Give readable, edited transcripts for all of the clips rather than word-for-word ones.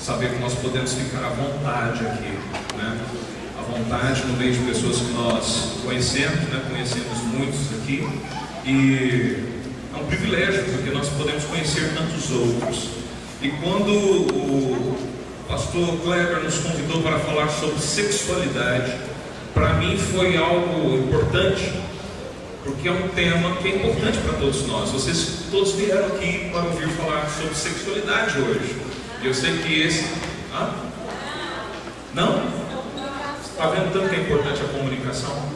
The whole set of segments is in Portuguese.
saber que nós podemos ficar à vontade aqui, né? À vontade no meio de pessoas que nós conhecemos, né? Conhecemos muitos aqui, e é um privilégio, porque nós podemos conhecer tantos outros. E quando o pastor Kleber nos convidou para falar sobre sexualidade, para mim foi algo importante, porque é um tema que é importante para todos nós. Vocês todos vieram aqui para ouvir falar sobre sexualidade hoje. E eu sei que esse... Não? Está vendo tanto que é importante a comunicação?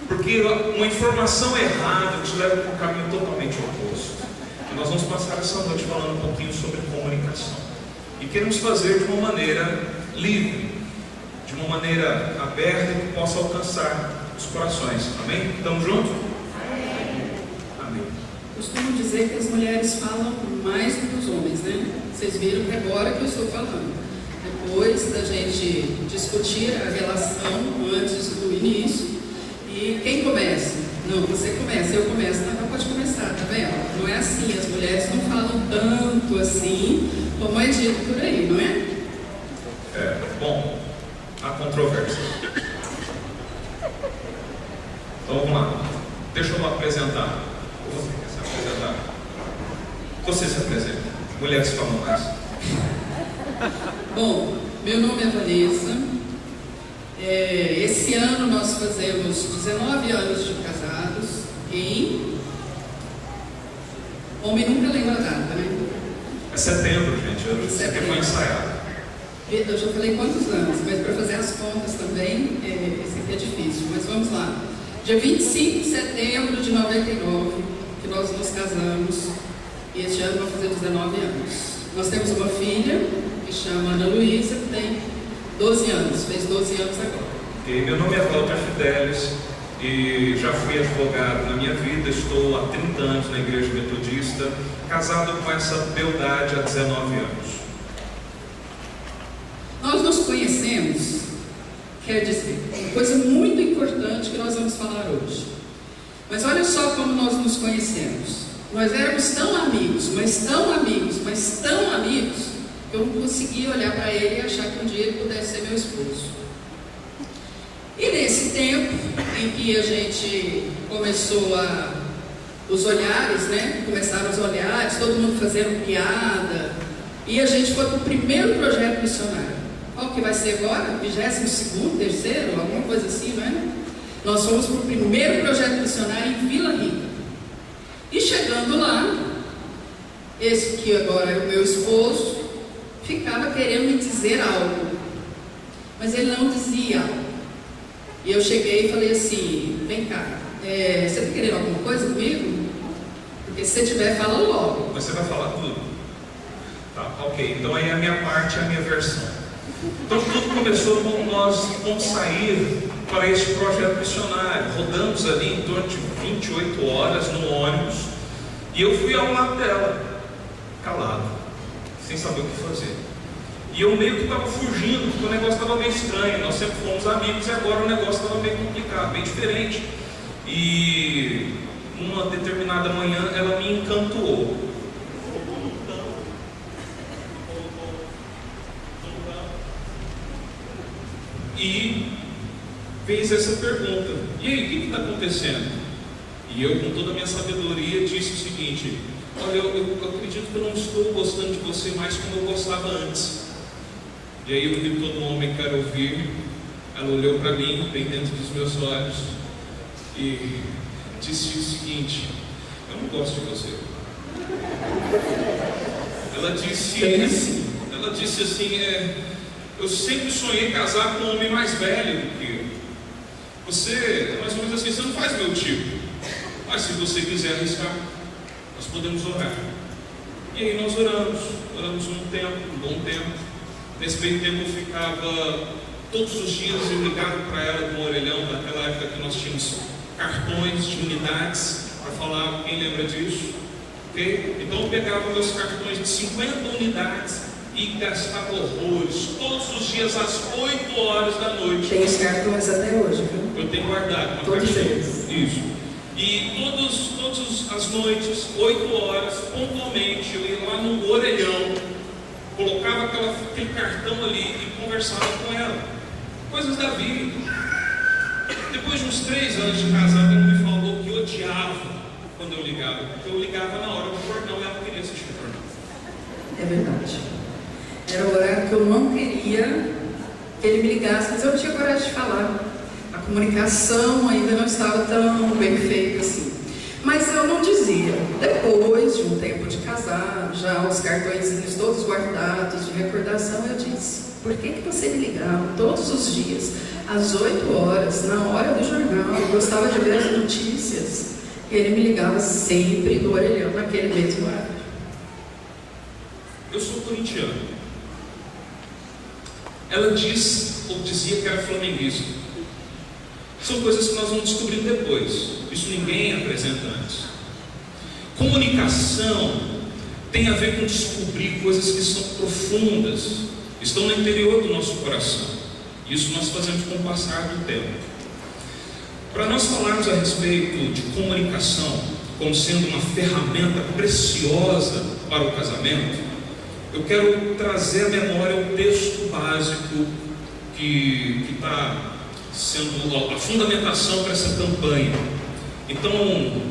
Porque uma informação errada te leva para um caminho totalmente oposto. E nós vamos passar essa noite falando um pouquinho sobre comunicação. E queremos fazer de uma maneira livre, de uma maneira aberta que possa alcançar os corações. Amém? Estamos juntos? Amém. Costumo dizer que as mulheres falam mais do que os homens, né? Vocês viram que agora que eu estou falando. Depois da gente discutir a relação antes do início. E quem começa? Não, você começa, eu começo. Não, pode começar, tá vendo? Não é assim, as mulheres não falam tanto assim como é dito por aí, não é? Bom, há controvérsia. Então vamos lá. Deixa eu me apresentar. Você quer se apresentar? Você se apresenta. Mulheres falam mais. Bom, meu nome é Vanessa. Esse ano nós fazemos 19 anos de casados em... Homem nunca lembra a data, né? É setembro, gente. Isso aqui foi ensaiado. Eu já falei quantos anos, mas para fazer as contas também, esse aqui é difícil. Mas vamos lá. Dia 25 de setembro de 99, que nós nos casamos. E este ano vamos fazer 19 anos. Nós temos uma filha, que chama Ana Luísa, que tem 12 anos, fez 12 anos agora. Meu nome é Walter Fidelis e já fui advogado na minha vida, estou há 30 anos na Igreja Metodista, casado com essa beldade há 19 anos. Nós nos conhecemos, quer dizer, uma coisa muito importante que nós vamos falar hoje. Mas olha só como nós nos conhecemos. Nós éramos tão amigos, mas tão amigos, mas tão amigos, eu não conseguia olhar para ele e achar que um dia ele pudesse ser meu esposo. E nesse tempo em que a gente começou os olhares, né? Começaram os olhares, todo mundo fazendo piada, e a gente foi para o primeiro projeto missionário. Qual que vai ser agora? 22º, terceiro, alguma coisa assim, não é? Nós fomos para o primeiro projeto missionário em Vila Rica. E chegando lá, esse que agora é o meu esposo, ficava querendo me dizer algo, mas ele não dizia algo. E eu cheguei e falei assim: vem cá, você está querendo alguma coisa comigo? Porque se você tiver, fala logo. Você vai falar tudo? Tá, ok. Então aí a minha parte é a minha versão. Então tudo começou quando nós vamos sair para esse projeto missionário. Rodamos ali em torno de 28 horas no ônibus e eu fui ao lado dela, calado, sem saber o que fazer. E eu meio que estava fugindo, porque o negócio estava meio estranho. Nós sempre fomos amigos e agora o negócio estava meio complicado, bem diferente. E numa determinada manhã ela me encantou. E fez essa pergunta: e aí, o que está acontecendo? E eu, com toda a minha sabedoria, disse o seguinte: olha, eu acredito que eu não estou gostando de você mais como eu gostava antes. E aí eu vi todo homem quer ouvir. Ela olhou para mim, bem dentro dos meus olhos, e disse o seguinte: eu não gosto de você. Ela disse assim, eu sempre sonhei casar com um homem mais velho do que eu. Você, mais ou menos assim, você não faz meu tipo. Mas se você quiser arriscar, nós podemos orar. E aí nós oramos um bom tempo. Nesse meio tempo eu ficava, todos os dias eu ligava para ela com o orelhão, naquela época que nós tínhamos cartões de unidades, para falar, quem lembra disso? Okay? Então eu pegava meus cartões de 50 unidades e gastava horrores, todos os dias às 8 horas da noite. Tem os cartões até hoje, viu? Eu tenho guardado uma todos caixinha. eles. Isso. E todas as noites, 8 horas, pontualmente, eu ia lá no orelhão, colocava aquela aquele cartão ali e conversava com ela. Coisas da vida. Depois de uns 3 anos de casado, ela me falou que odiava quando eu ligava, porque eu ligava na hora do jornal e ela não queria assistir o jornal. É verdade. Era o horário que eu não queria que ele me ligasse, mas eu não tinha coragem de falar. A comunicação ainda não estava tão bem feita assim. Mas eu não dizia. Depois de um tempo de casado, já os cartõezinhos todos guardados de recordação, eu disse: por que você me ligava todos os dias, às 8 horas, na hora do jornal? Eu gostava de ver as notícias. E ele me ligava sempre no orelhão, naquele mesmo horário. Eu sou corintiano. Ela dizia que era flamenguista. São coisas que nós vamos descobrir depois. Isso ninguém apresenta antes. Comunicação tem a ver com descobrir coisas que são profundas, estão no interior do nosso coração. Isso nós fazemos com o passar do tempo. Para nós falarmos a respeito de comunicação como sendo uma ferramenta preciosa para o casamento, eu quero trazer à memória o texto básico que está sendo a fundamentação para essa campanha. Então,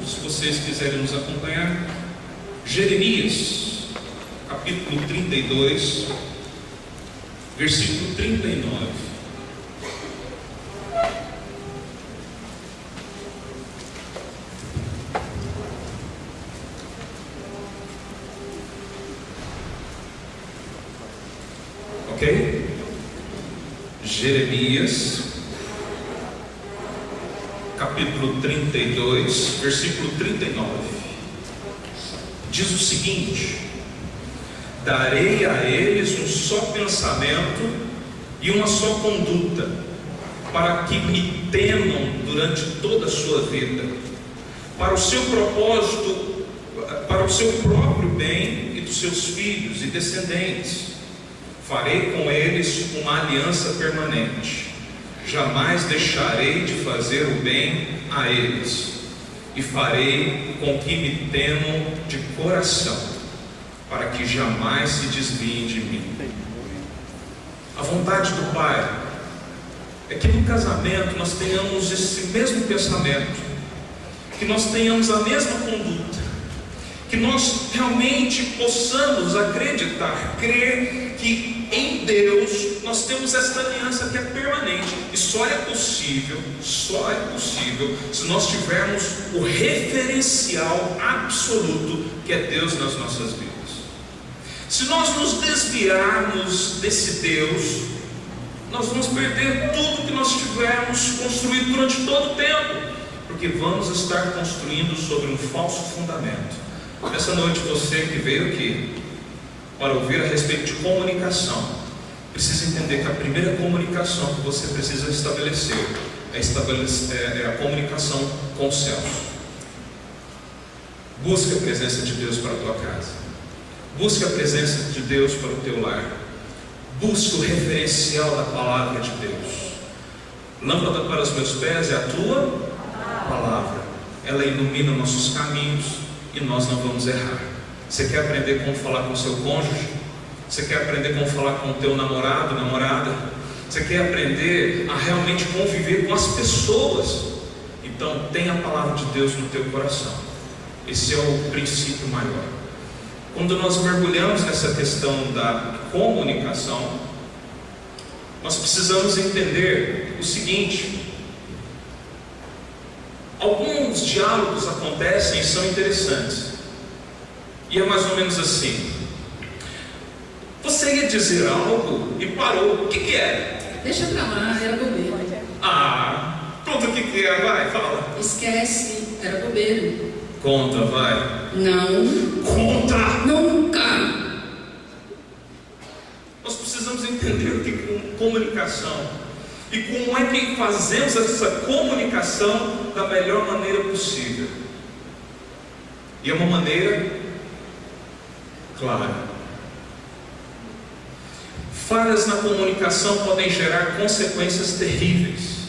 se vocês quiserem nos acompanhar, Jeremias, capítulo 32, versículo 39. Ok? Jeremias, capítulo 32, versículo 39, diz o seguinte: darei a eles um só pensamento e uma só conduta, para que me temam durante toda a sua vida, para o seu propósito, para o seu próprio bem e dos seus filhos e descendentes. Farei com eles uma aliança permanente. Jamais deixarei de fazer o bem a eles, e farei com que me temam de coração, para que jamais se desviem de mim. A vontade do Pai é que no casamento nós tenhamos esse mesmo pensamento, que nós tenhamos a mesma conduta, que nós realmente possamos acreditar, crer que em Deus nós temos esta aliança que é permanente, e só é possível se nós tivermos o referencial absoluto que é Deus nas nossas vidas. Se nós nos desviarmos desse Deus, nós vamos perder tudo que nós tivermos construído durante todo o tempo, porque vamos estar construindo sobre um falso fundamento. Nessa noite, você que veio aqui para ouvir a respeito de comunicação, precisa entender que a primeira comunicação que você precisa estabelecer é a comunicação com os céus. Busque a presença de Deus para a tua casa. Busque a presença de Deus para o teu lar. Busque o referencial da palavra de Deus. Lâmpada para os meus pés é a tua palavra. Ela ilumina nossos caminhos e nós não vamos errar. Você quer aprender como falar com o seu cônjuge? Você quer aprender como falar com o teu namorado, namorada? Você quer aprender a realmente conviver com as pessoas? Então tenha a palavra de Deus no teu coração. Esse é o princípio maior. Quando nós mergulhamos nessa questão da comunicação, nós precisamos entender o seguinte: alguns diálogos acontecem e são interessantes, e é mais ou menos assim: você ia dizer algo e parou, o que era? Deixa pra lá, era bobeira. Conta o que era, vai, fala. Esquece, era bobeira. Conta, vai. Não. Conta! Nunca! Nós precisamos entender o que é comunicação e como é que fazemos essa comunicação da melhor maneira possível. E é uma maneira clara. Falhas na comunicação podem gerar consequências terríveis.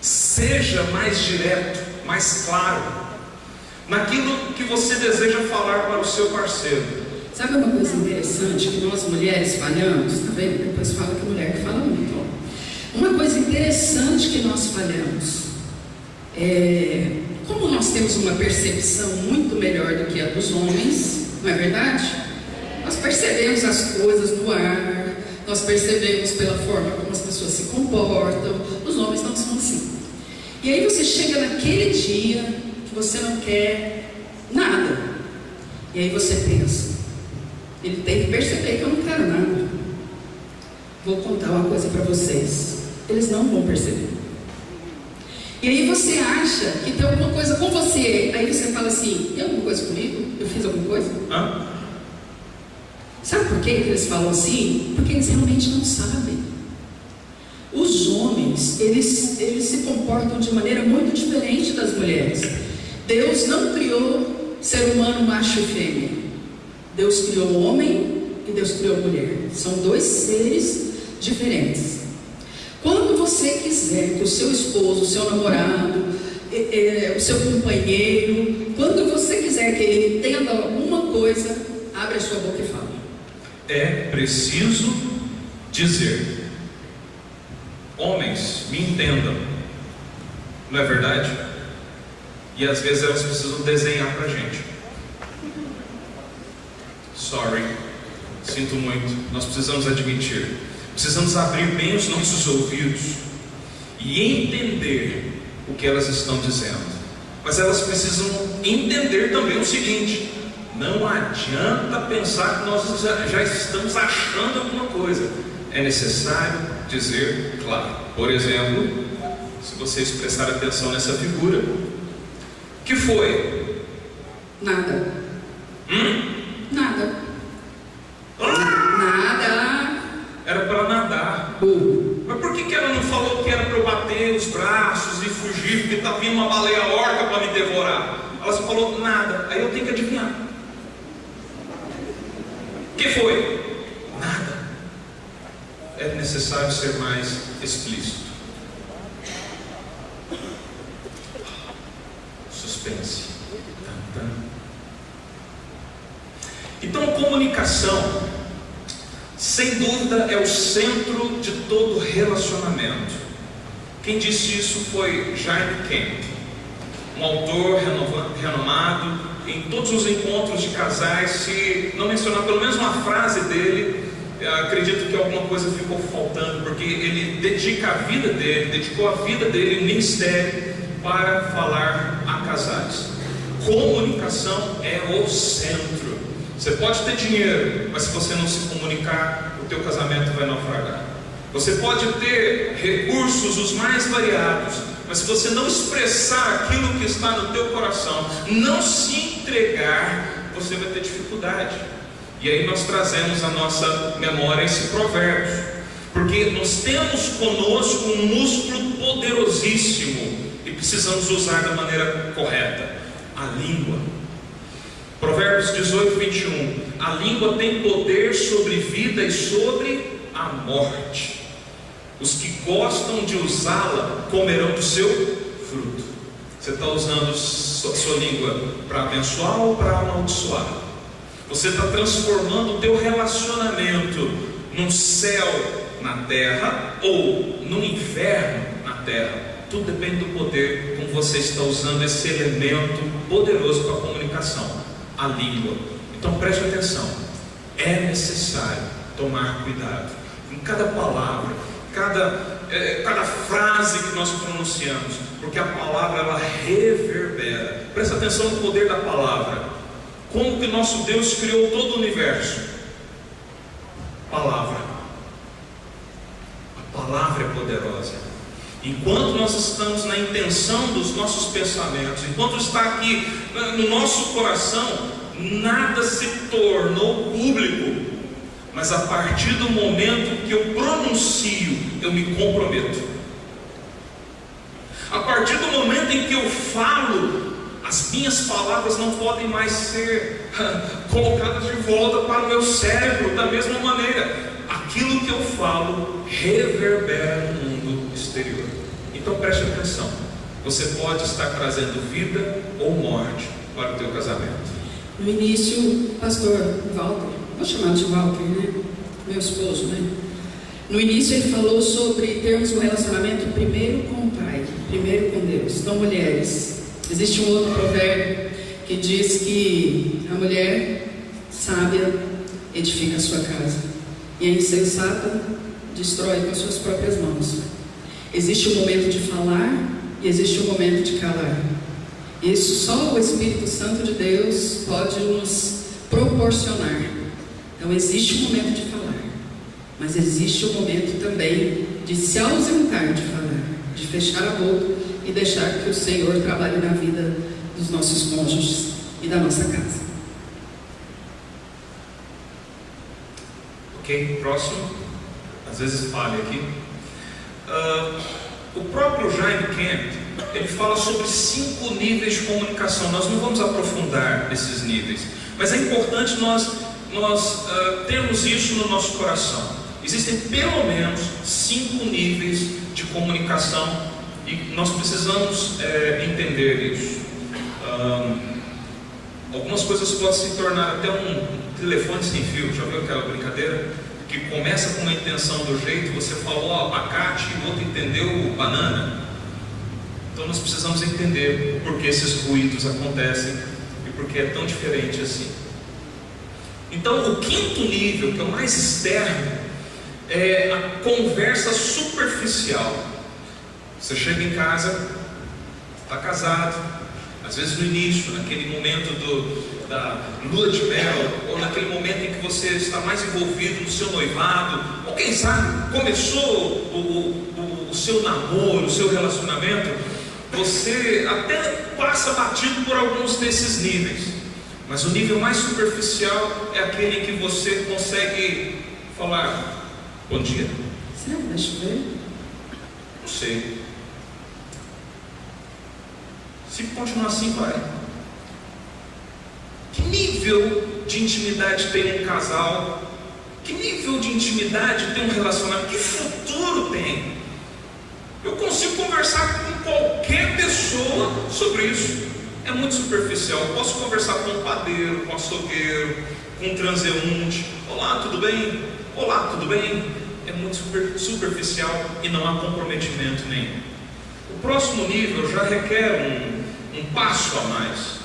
Seja mais direto, mais claro naquilo que você deseja falar para o seu parceiro. Sabe uma coisa interessante que nós mulheres falhamos? Tá vendo? Depois fala que mulher que fala muito. Ó. Uma coisa interessante que nós falhamos é como nós temos uma percepção muito melhor do que a dos homens, não é verdade? Nós percebemos as coisas no ar, nós percebemos pela forma como as pessoas se comportam. Os homens não são assim. E aí você chega naquele dia que você não quer nada. E aí você pensa, ele tem que perceber que eu não quero nada. Vou contar uma coisa para vocês. Eles não vão perceber. E aí você acha que tem alguma coisa com você. Aí você fala assim, tem alguma coisa comigo? Eu fiz alguma coisa? Sabe por que eles falam assim? Porque eles realmente não sabem. Os homens, eles se comportam de maneira muito diferente das mulheres. Deus não criou ser humano macho e fêmea. Deus criou o homem e Deus criou a mulher. São dois seres diferentes. Quando você quiser que o seu esposo, o seu namorado, o seu companheiro, quando você quiser que ele entenda alguma coisa, abre a sua boca e fala. É preciso dizer: homens, me entendam. Não é verdade? E às vezes elas precisam desenhar pra gente. Sorry, sinto muito. Nós precisamos admitir. Precisamos abrir bem os nossos ouvidos e entender o que elas estão dizendo. Mas elas precisam entender também o seguinte: não adianta pensar que nós já estamos achando alguma coisa. É necessário dizer claro. Por exemplo, se vocês prestarem atenção nessa figura, o que foi? Nada. Nada. Nada. Era para nadar. Mas por que ela não falou que era para eu bater os braços e fugir, porque está vindo uma baleia orca para me devorar? Ela só falou nada. Aí eu tenho que adivinhar. O que foi? Nada. É necessário ser mais explícito. Suspense. Então, comunicação, sem dúvida, é o centro de todo relacionamento. Quem disse isso foi Jaime Camp, um autor renomado. Em todos os encontros de casais, se não mencionar pelo menos uma frase dele, acredito que alguma coisa ficou faltando, porque ele dedicou a vida dele, o ministério, para falar a casais. Comunicação é o centro. Você pode ter dinheiro, mas se você não se comunicar, o teu casamento vai naufragar. Você pode ter recursos os mais variados, mas se você não expressar aquilo que está no teu coração, não se entregar, você vai ter dificuldade. E aí nós trazemos à nossa memória esse provérbio, porque nós temos conosco um músculo poderosíssimo e precisamos usar da maneira correta: a língua. Provérbios 18, 21. A língua tem poder sobre vida e sobre a morte. Os que gostam de usá-la comerão do seu fruto. Você está usando sua língua para abençoar ou para amaldiçoar? Você está transformando o teu relacionamento num céu na terra ou num inferno na terra? Tudo depende do poder como você está usando esse elemento poderoso para a comunicação, a língua. Então preste atenção, é necessário tomar cuidado em cada palavra, cada frase que nós pronunciamos, porque a palavra ela reverbera. Presta atenção no poder da palavra. Como que nosso Deus criou todo o universo? Palavra. A palavra é poderosa. Enquanto nós estamos na intenção dos nossos pensamentos, enquanto está aqui no nosso coração, nada se tornou público. Mas a partir do momento que eu pronuncio, eu me comprometo. A partir do momento em que eu falo, as minhas palavras não podem mais ser colocadas de volta para o meu cérebro da mesma maneira. Aquilo que eu falo reverbera no mundo exterior. Então preste atenção. Você pode estar trazendo vida ou morte para o teu casamento. No início, pastor Walter, vou chamar de Walter, né? Meu esposo, né? No início ele falou sobre termos um relacionamento primeiro com o Pai, primeiro com Deus. Então, mulheres, existe um outro provérbio que diz que a mulher sábia edifica a sua casa e a insensata destrói com as suas próprias mãos. Existe o momento de falar e existe o momento de calar. Isso só o Espírito Santo de Deus pode nos proporcionar. Então existe o momento de falar, mas existe o momento também de se ausentar de falar, de fechar a boca e deixar que o Senhor trabalhe na vida dos nossos cônjuges e da nossa casa. Ok, próximo. Às vezes falha aqui. O próprio Jaime Kemp, ele fala sobre 5 níveis de comunicação. Nós não vamos aprofundar nesses níveis, mas é importante nós termos isso no nosso coração. Existem pelo menos 5 níveis de comunicação e nós precisamos entender isso. Algumas coisas podem se tornar até um telefone sem fio. Já viu aquela brincadeira? Que começa com uma intenção do jeito, você falou abacate e o outro entendeu banana. Então nós precisamos entender por que esses ruídos acontecem e por que é tão diferente assim. Então o 5º nível, que é o mais externo, é a conversa superficial. Você chega em casa, está casado, às vezes no início, naquele momento da lua de mel, ou naquele momento em que você está mais envolvido no seu noivado, ou quem sabe começou o seu namoro, o seu relacionamento, você até passa batido por alguns desses níveis, mas o nível mais superficial é aquele em que você consegue falar: bom dia. Será que vai chover? Não sei. Se continuar assim, vai. Que nível de intimidade tem um casal? Que nível de intimidade tem um relacionamento? Que futuro tem? Eu consigo conversar com qualquer pessoa sobre isso. É muito superficial. Eu posso conversar com um padeiro, com um açougueiro, com um transeunte. Olá, tudo bem? Olá, tudo bem? É muito superficial e não há comprometimento nenhum. O próximo nível já requer um passo a mais,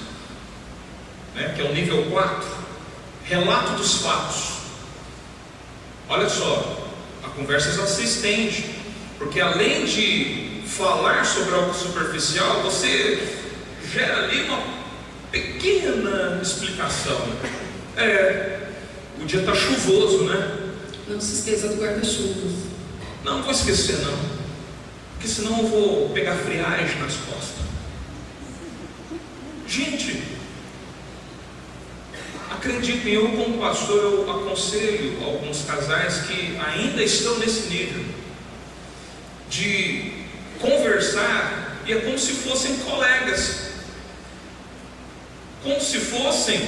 né, que é o nível 4, relato dos fatos. Olha só, a conversa já se estende, porque além de falar sobre algo superficial, você gera ali uma pequena explicação. O dia está chuvoso, né? Não se esqueça do guarda-chuva. Não vou esquecer não, porque senão eu vou pegar friagem nas costas. Gente, acreditem, eu como pastor, eu aconselho alguns casais que ainda estão nesse nível de conversar, e é como se fossem colegas, como se fossem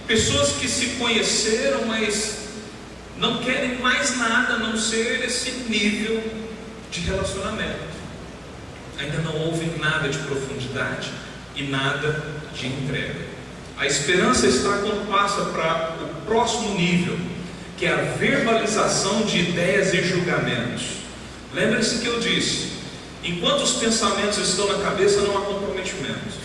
pessoas que se conheceram, mas não querem mais nada a não ser esse nível de relacionamento. Ainda não houve nada de profundidade e nada de entrega. A esperança está quando passa para o próximo nível, que é a verbalização de ideias e julgamentos. Lembre-se que eu disse: enquanto os pensamentos estão na cabeça, não há comprometimento.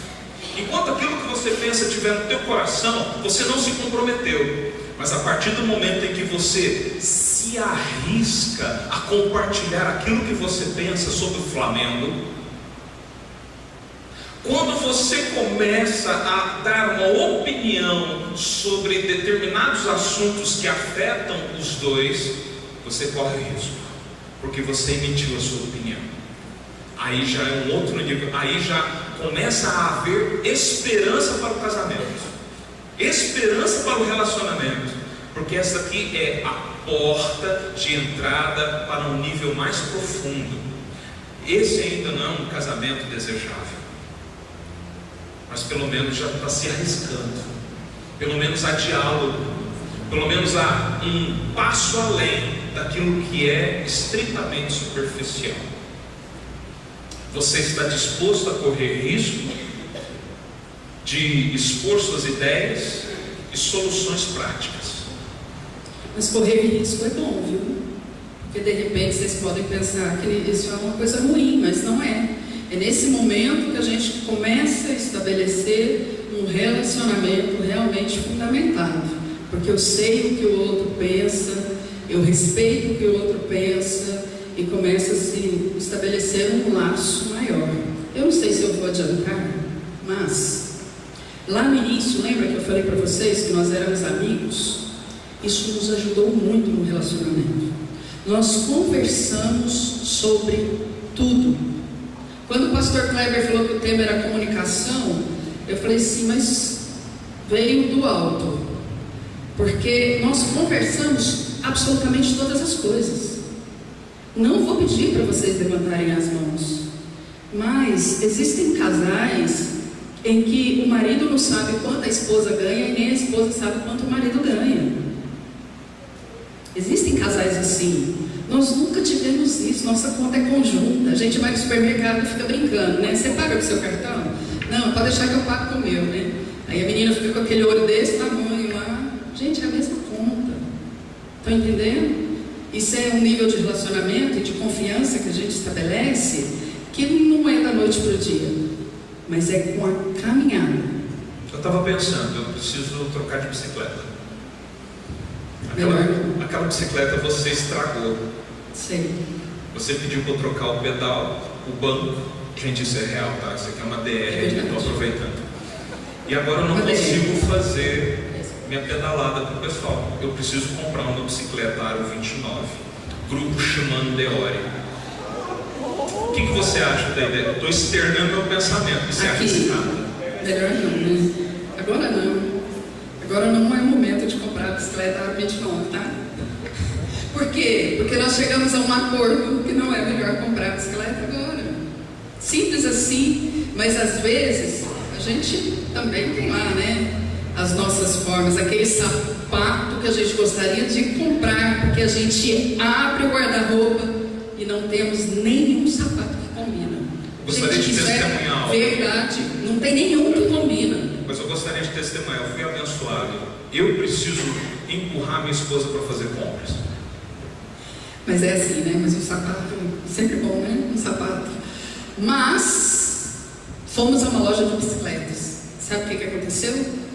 Enquanto aquilo que você pensa estiver no teu coração, você não se comprometeu. Mas a partir do momento em que você se arrisca a compartilhar aquilo que você pensa sobre o Flamengo, quando você começa a dar uma opinião sobre determinados assuntos que afetam os dois, você corre risco, porque você emitiu a sua opinião. Aí já é um outro nível, aí já começa a haver esperança para o casamento, esperança para o relacionamento, porque essa aqui é a porta de entrada para um nível mais profundo. Esse ainda não é um casamento desejável, mas pelo menos já está se arriscando, pelo menos há diálogo, pelo menos há um passo além daquilo que é estritamente superficial. Você está disposto a correr risco de expor suas ideias, e soluções práticas. Mas correr risco é bom, viu? Porque de repente vocês podem pensar que isso é uma coisa ruim, mas não é. É nesse momento que a gente começa a estabelecer um relacionamento realmente fundamentado. Porque eu sei o que o outro pensa, eu respeito o que o outro pensa e começa a se estabelecer um laço maior. Eu não sei se eu vou adiantar, mas lá no início, lembra que eu falei para vocês que nós éramos amigos? Isso nos ajudou muito no relacionamento. Nós conversamos sobre tudo. Quando o pastor Kleber falou que o tema era comunicação, eu falei assim, mas veio do alto. Porque nós conversamos absolutamente todas as coisas. Não vou pedir para vocês levantarem as mãos, mas existem casais em que o marido não sabe quanto a esposa ganha e nem a esposa sabe quanto o marido ganha. Existem casais assim. Nós nunca tivemos isso. Nossa conta é conjunta. A gente vai no supermercado e fica brincando, né? Você paga com o seu cartão? Não, pode deixar que eu pago com o meu, né? Aí a menina fica com aquele olho desse tamanho lá. Gente, é a mesma conta. Estão entendendo? Isso é um nível de relacionamento e de confiança que a gente estabelece, que não é da noite para o dia, mas é com a caminhada. Eu estava pensando, eu preciso trocar de bicicleta. Aquela bicicleta você estragou. Sim. Você pediu para eu trocar o pedal, o banco. Gente, isso é real, tá? Isso aqui é uma DR, eu estou aproveitando. E agora eu não consigo fazer minha pedalada para o pessoal. Eu preciso comprar uma bicicleta Aro 29, grupo Shimano Deore. O que você acha da ideia? Estou externando meu pensamento. Você acha arriscado? Melhor não, né? Agora não. Agora não é o momento de comprar a bicicleta Aro 29, tá? Por quê? Porque nós chegamos a um acordo que não é melhor comprar a bicicleta agora. Simples assim, mas às vezes a gente também tem lá, né? As nossas formas, aquele sapato que a gente gostaria de comprar, porque a gente abre o guarda-roupa e não temos nenhum sapato que combina. Gostaria de testemunhar. Verdade, não tem nenhum que combina. Mas eu gostaria de testemunhar, eu fui abençoado. Eu preciso empurrar minha esposa para fazer compras. Mas é assim, né? Mas o sapato, sempre bom, né? Um sapato. Mas fomos a uma loja de bicicletas. Sabe o que aconteceu?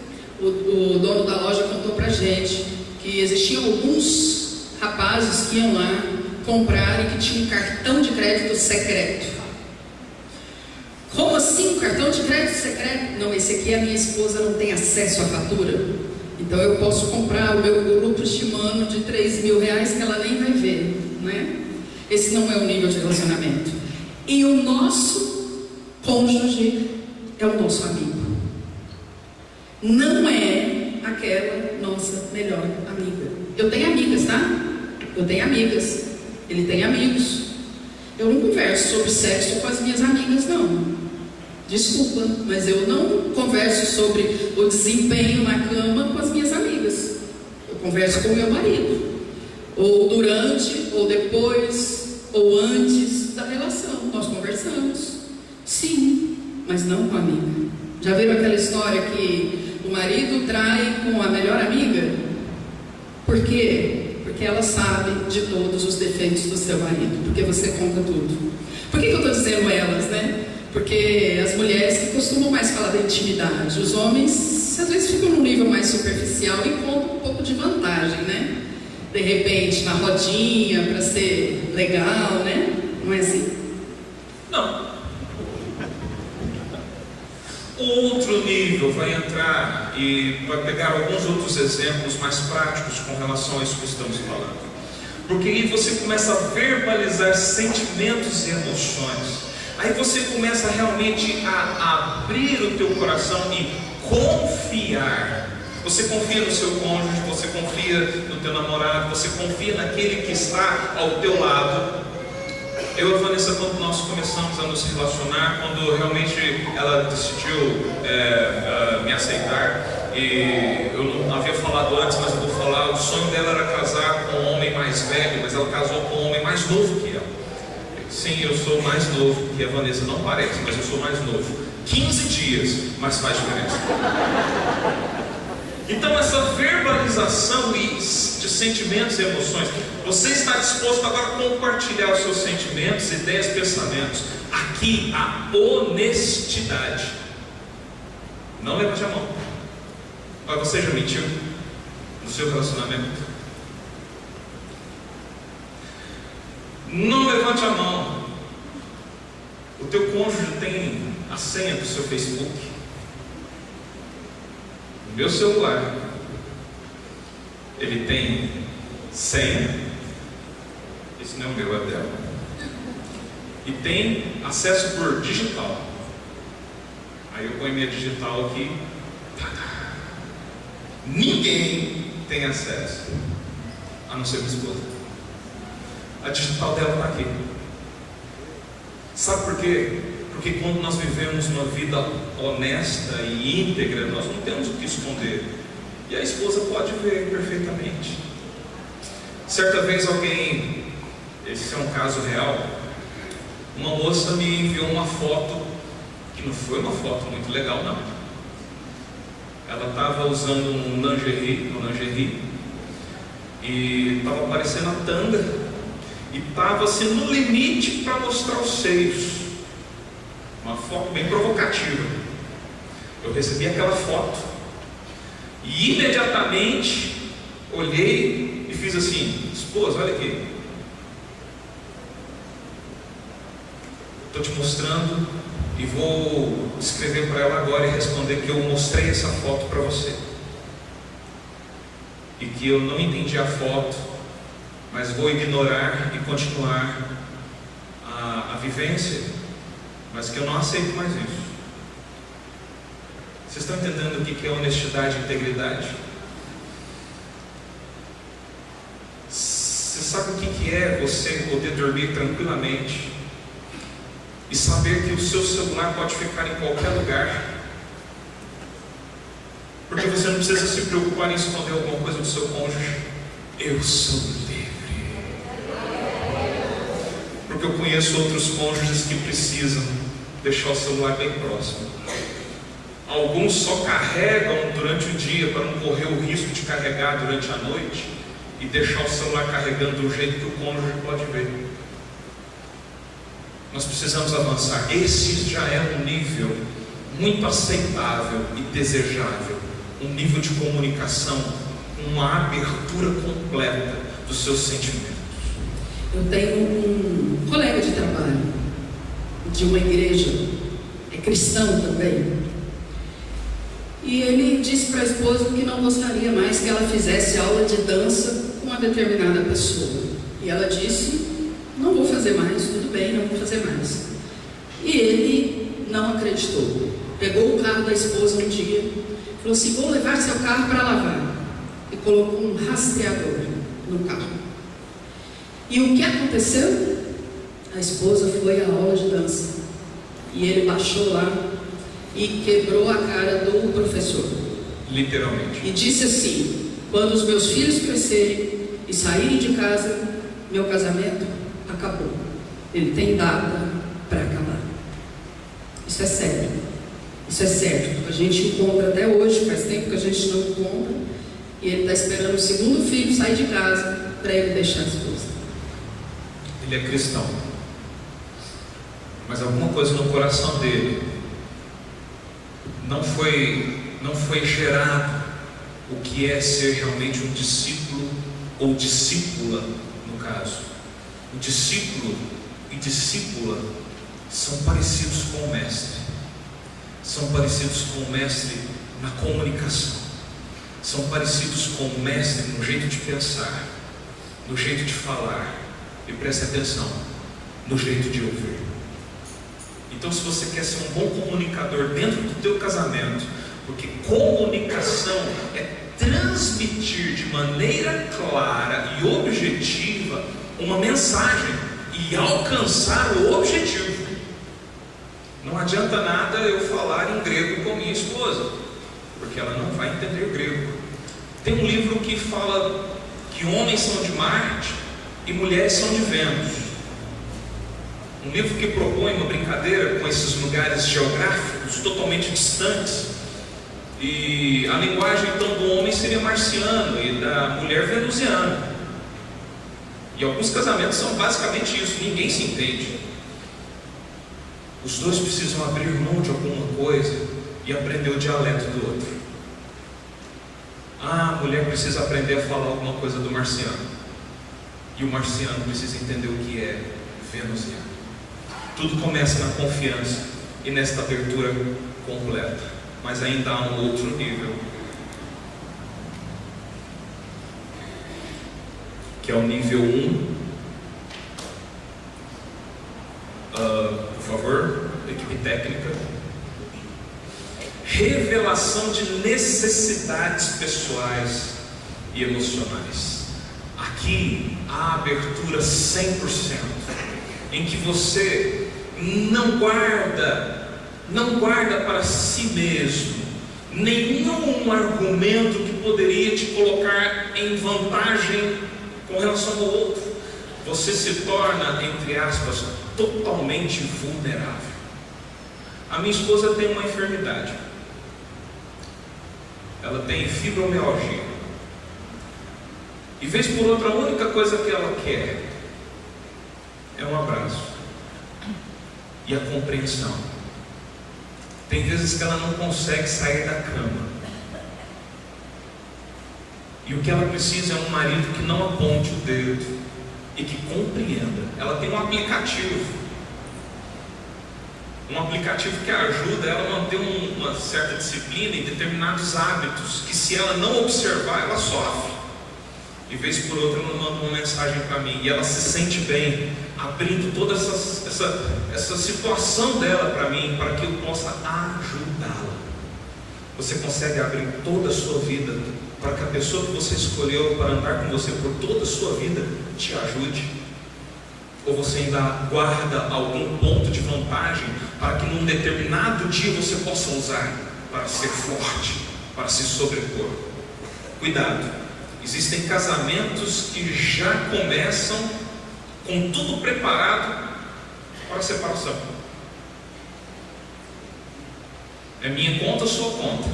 O dono da loja contou pra gente que existiam alguns rapazes que iam lá comprar e que tinham um cartão de crédito secreto. Como assim, um cartão de crédito secreto? Não, esse aqui a minha esposa não tem acesso à fatura. Então eu posso comprar o meu grupo Shimano de 3 mil reais que ela nem vai ver, né? Esse não é o nível de relacionamento. E o nosso cônjuge é o nosso amigo. Não é aquela nossa melhor amiga. Eu tenho amigas, tá? Eu tenho amigas. Ele tem amigos. Eu não converso sobre sexo com as minhas amigas, não. Desculpa, mas eu não converso sobre o desempenho na cama com as minhas amigas. Eu converso com o meu marido. Ou durante, ou depois, ou antes da relação. Nós conversamos. Sim, mas não com a amiga. Já viram aquela história que o marido trai com a melhor amiga? Por quê? Porque ela sabe de todos os defeitos do seu marido. Porque você conta tudo. Por que eu estou dizendo elas, né? Porque as mulheres que costumam mais falar da intimidade, os homens às vezes ficam num nível mais superficial e contam um pouco de vantagem, né? De repente, na rodinha, para ser legal, né? Não é assim? Não. Outro nível vai entrar e vai pegar alguns outros exemplos mais práticos com relação a isso que estamos falando. Porque aí você começa a verbalizar sentimentos e emoções. Aí você começa realmente a abrir o teu coração e confiar. Você confia no seu cônjuge, você confia no teu namorado, você confia naquele que está ao teu lado. Eu e a Vanessa, quando nós começamos a nos relacionar, quando realmente ela decidiu me aceitar, e eu não havia falado antes, mas eu vou falar, o sonho dela era casar com um homem mais velho, mas ela casou com um homem mais novo que ela. Sim, eu sou mais novo que a Vanessa, não parece, mas eu sou mais novo. 15 dias, mas faz diferença. Então essa verbalização de sentimentos e emoções, você está disposto agora a compartilhar os seus sentimentos, ideias, pensamentos. Aqui a honestidade. Não levante a mão. Mas você já mentiu no seu relacionamento? Não levante a mão. O teu cônjuge tem a senha do seu Facebook? No meu celular ele tem senha. Esse não é o meu, é dela. E tem acesso por digital. Aí eu ponho minha digital aqui. Ninguém tem acesso, a não ser minha esposa. A digital dela está aqui. Sabe por quê? Porque quando nós vivemos uma vida honesta e íntegra, nós não temos o que esconder. E a esposa pode ver perfeitamente. Certa vez alguém, esse é um caso real, uma moça me enviou uma foto, que não foi uma foto muito legal não. Ela estava usando um lingerie, e estava aparecendo a tanga, e estava assim no limite para mostrar os seios. Uma foto bem provocativa. Eu recebi aquela foto e imediatamente olhei e fiz assim: esposa, olha aqui, estou te mostrando e vou escrever para ela agora e responder que eu mostrei essa foto para você e que eu não entendi a foto, mas vou ignorar e continuar a vivência, mas que eu não aceito mais isso. Vocês estão entendendo o que é honestidade e integridade? Você sabe o que é você poder dormir tranquilamente e saber que o seu celular pode ficar em qualquer lugar, porque você não precisa se preocupar em esconder alguma coisa do seu cônjuge. Eu sou livre, porque eu conheço outros cônjuges que precisam deixar o celular bem próximo. Alguns só carregam durante o dia para não correr o risco de carregar durante a noite e deixar o celular carregando do jeito que o cônjuge pode ver. Nós precisamos avançar. Esse já é um nível muito aceitável e desejável, um nível de comunicação, uma abertura completa dos seus sentimentos. Eu tenho um colega de trabalho de uma igreja, é cristão também, e ele disse para a esposa que não gostaria mais que ela fizesse aula de dança com uma determinada pessoa, e ela disse: não vou fazer mais, tudo bem, não vou fazer mais. E ele não acreditou. Pegou o carro da esposa um dia, falou assim: vou levar seu carro para lavar, e colocou um rastreador no carro. E o que aconteceu? A esposa foi à aula de dança e ele baixou lá e quebrou a cara do professor, literalmente, e disse assim: quando os meus filhos crescerem e saírem de casa, meu casamento acabou. Ele tem data para acabar. Isso é sério, isso é certo. A gente encontra até hoje, faz tempo que a gente não encontra, e ele está esperando o segundo filho sair de casa para ele deixar a esposa. Ele é cristão, mas alguma coisa no coração dele não foi gerado o que é ser realmente um discípulo ou discípula, no caso. O discípulo e discípula são parecidos com o mestre, são parecidos com o mestre na comunicação, são parecidos com o mestre no jeito de pensar, no jeito de falar, e preste atenção, no jeito de ouvir. Então, se você quer ser um bom comunicador dentro do teu casamento, porque comunicação é transmitir de maneira clara e objetiva uma mensagem e alcançar o objetivo. Não adianta nada eu falar em grego com minha esposa, porque ela não vai entender o grego. Tem um livro que fala que homens são de Marte e mulheres são de Vênus. Um livro que propõe uma brincadeira com esses lugares geográficos totalmente distantes. E a linguagem então do homem seria marciano e da mulher venusiana. E alguns casamentos são basicamente isso, ninguém se entende. Os dois precisam abrir mão de alguma coisa e aprender o dialeto do outro. A mulher precisa aprender a falar alguma coisa do marciano, e o marciano precisa entender o que é venusiano. Tudo começa na confiança e nesta abertura completa, mas ainda há um outro nível, que é o nível 1. Por favor, equipe técnica. Revelação de necessidades pessoais e emocionais. Aqui há abertura 100%, em que você não guarda para si mesmo nenhum argumento que poderia te colocar em vantagem com relação ao outro. Você se torna, entre aspas, totalmente vulnerável. A minha esposa tem uma enfermidade. Ela tem fibromialgia. E vez por outra, a única coisa que ela quer é um abraço e a compreensão. Tem vezes que ela não consegue sair da cama, e o que ela precisa é um marido que não aponte o dedo e que compreenda. Ela tem um aplicativo que ajuda ela a manter uma certa disciplina em determinados hábitos, que se ela não observar, ela sofre. E vez por outra ela manda uma mensagem para mim, e ela se sente bem, abrindo toda essa situação dela para mim, para que eu possa ajudá-la. Você consegue abrir toda a sua vida para que a pessoa que você escolheu para andar com você por toda a sua vida te ajude? Ou você ainda guarda algum ponto de vantagem para que num determinado dia você possa usar para ser forte, para se sobrepor? Cuidado, existem casamentos que já começam com tudo preparado para a separação. É minha conta, sua conta.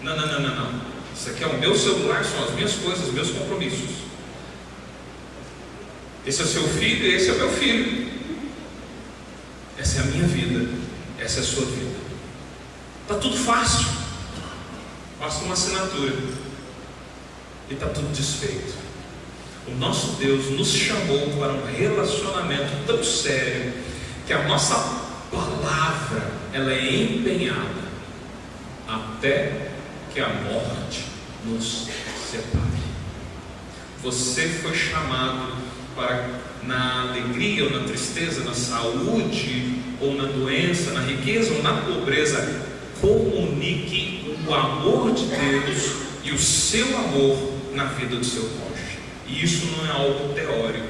Não. Isso aqui é o meu celular, são as minhas coisas, os meus compromissos. Esse é o seu filho e esse é o meu filho. Essa é a minha vida, essa é a sua vida. Está tudo fácil. Basta uma assinatura e está tudo desfeito. O nosso Deus nos chamou para um relacionamento tão sério que a nossa palavra ela é empenhada até que a morte nos separe. Você foi chamado para, na alegria ou na tristeza, na saúde ou na doença, na riqueza ou na pobreza, comunique o amor de Deus e o seu amor na vida do seu cônjuge. E isso não é algo teórico,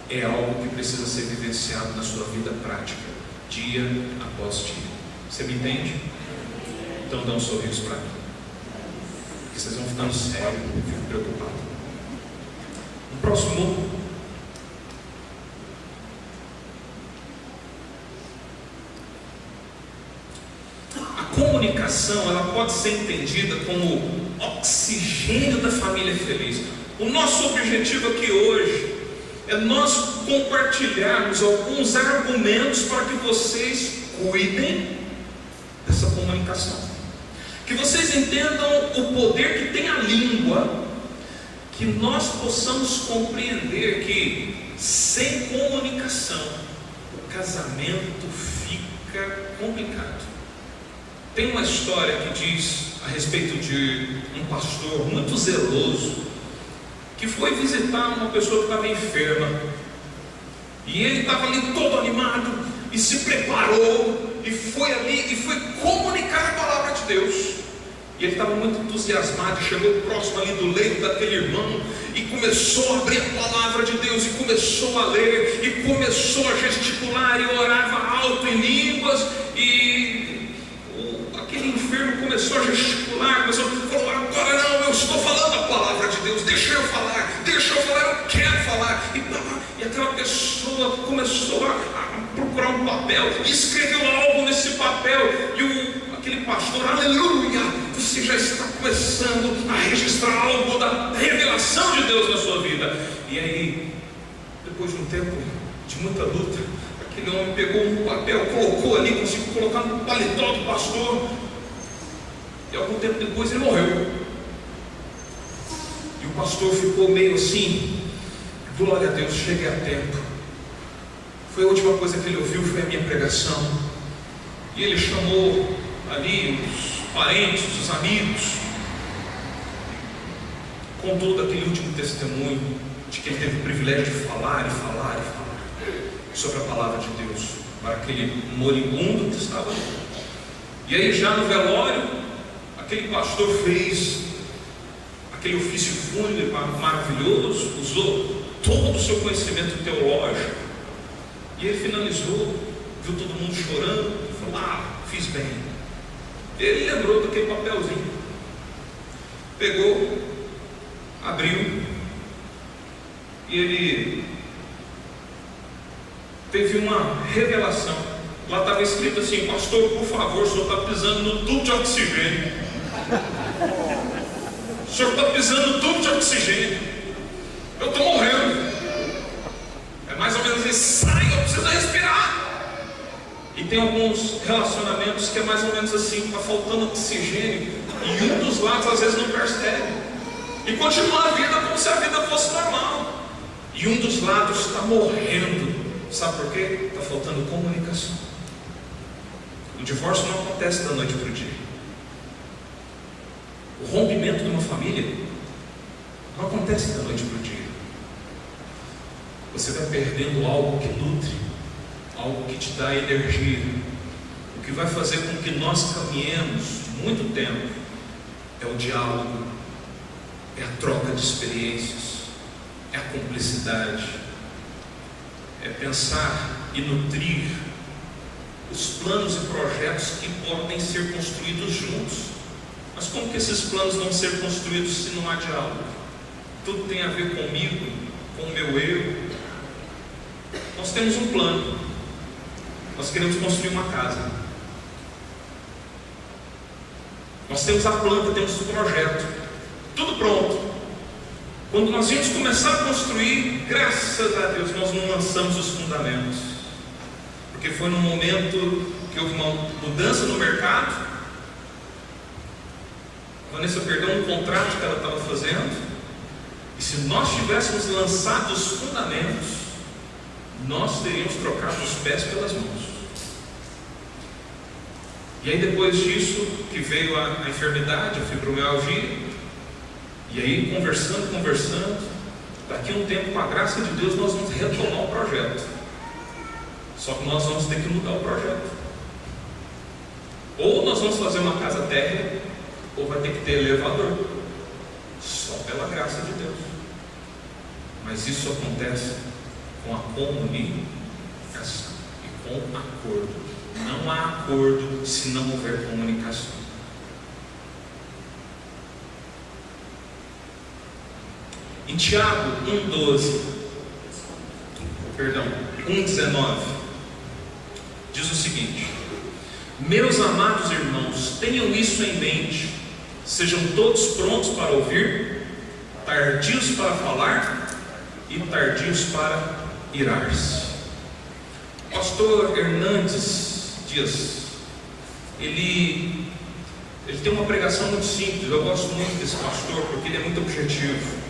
é algo que precisa ser vivenciado na sua vida prática, dia após dia. Você me entende? Então dá um sorriso para mim, porque vocês vão ficando sérios, eu fico preocupado. O próximo. Comunicação, ela pode ser entendida como oxigênio da família feliz. O nosso objetivo aqui hoje é nós compartilharmos alguns argumentos para que vocês cuidem dessa comunicação, que vocês entendam o poder que tem a língua, que nós possamos compreender que sem comunicação o casamento fica complicado. Tem uma história que diz a respeito de um pastor muito zeloso que foi visitar uma pessoa que estava enferma, e ele estava ali todo animado e se preparou e foi ali e foi comunicar a palavra de Deus. E ele estava muito entusiasmado, chegou próximo ali do leito daquele irmão e começou a abrir a palavra de Deus, e começou a ler, e começou a gesticular, e orava alto em línguas, e aquele enfermo começou a gesticular, falou: agora não, eu estou falando a palavra de Deus, deixa eu falar, eu quero falar. E aquela pessoa começou a procurar um papel, e escreveu algo nesse papel, e aquele aquele pastor, aleluia, você já está começando a registrar algo da revelação de Deus na sua vida. E aí, depois de um tempo de muita luta, aquele homem pegou um papel, colocou ali, conseguiu colocar no paletó do pastor, e algum tempo depois ele morreu. E o pastor ficou meio assim, glória a Deus, cheguei a tempo. Foi a última coisa que ele ouviu, foi a minha pregação. E ele chamou ali os parentes, os amigos, contou daquele último testemunho, de que ele teve o privilégio de falar sobre a palavra de Deus para aquele moribundo que estava ali. E aí, já no velório, aquele pastor fez aquele ofício fúnebre maravilhoso, usou todo o seu conhecimento teológico, e ele finalizou, viu todo mundo chorando, e falou: fiz bem. Ele lembrou daquele papelzinho, pegou, abriu, e ele teve uma revelação. Lá estava escrito assim: pastor, por favor, o senhor está pisando no tubo de oxigênio. O senhor está pisando no tubo de oxigênio. Eu estou morrendo. É mais ou menos isso. Sai, eu preciso respirar. E tem alguns relacionamentos que é mais ou menos assim: está faltando oxigênio, e um dos lados às vezes não percebe, e continua a vida como se a vida fosse normal, e um dos lados está morrendo. Sabe por quê? Está faltando comunicação. O divórcio não acontece da noite para o dia. O rompimento de uma família não acontece da noite para o dia. Você vai perdendo algo que nutre, algo que te dá energia. O que vai fazer com que nós caminhemos muito tempo é o diálogo, é a troca de experiências, é a cumplicidade, é pensar e nutrir os planos e projetos que podem ser construídos juntos. Mas como que esses planos vão ser construídos se não há diálogo? Tudo tem a ver comigo, com o meu eu. Nós temos um plano, nós queremos construir uma casa, nós temos a planta, temos o projeto, tudo pronto. Quando nós íamos começar a construir, graças a Deus, nós não lançamos os fundamentos, porque foi num momento que houve uma mudança no mercado. A Vanessa perdeu um contrato que ela estava fazendo, e se nós tivéssemos lançado os fundamentos, nós teríamos trocado os pés pelas mãos. E aí, depois disso, que veio a enfermidade, a fibromialgia, e aí, conversando, daqui a um tempo, com a graça de Deus, nós vamos retomar o projeto. Só que nós vamos ter que mudar o projeto. Ou nós vamos fazer uma casa térrea, ou vai ter que ter elevador. Só pela graça de Deus. Mas isso acontece com a comunicação e com acordo. Não há acordo se não houver comunicação. Em Tiago 1,19 diz o seguinte: meus amados irmãos, tenham isso em mente, sejam todos prontos para ouvir, tardios para falar e tardios para irar-se. Pastor Hernandes Dias, ele tem uma pregação muito simples. Eu gosto muito desse pastor porque ele é muito objetivo.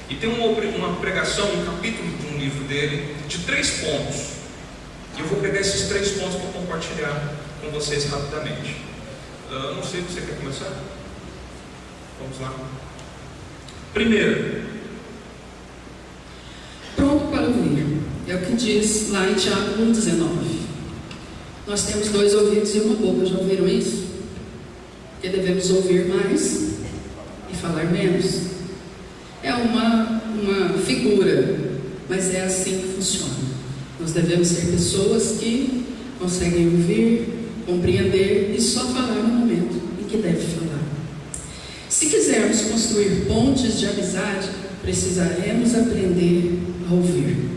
E tem uma pregação, um capítulo de um livro dele, de 3 pontos. E eu vou pegar esses 3 pontos para compartilhar com vocês rapidamente. Não sei se você quer começar. Vamos lá. Primeiro, pronto para ouvir. É o que diz lá em Tiago 1,19. Nós temos 2 ouvidos e uma boca. Já ouviram isso? Que devemos ouvir mais e falar menos. É uma figura, mas é assim que funciona. Nós devemos ser pessoas que conseguem ouvir, compreender e só falar no momento em que deve falar. Se quisermos construir pontes de amizade, precisaremos aprender a ouvir.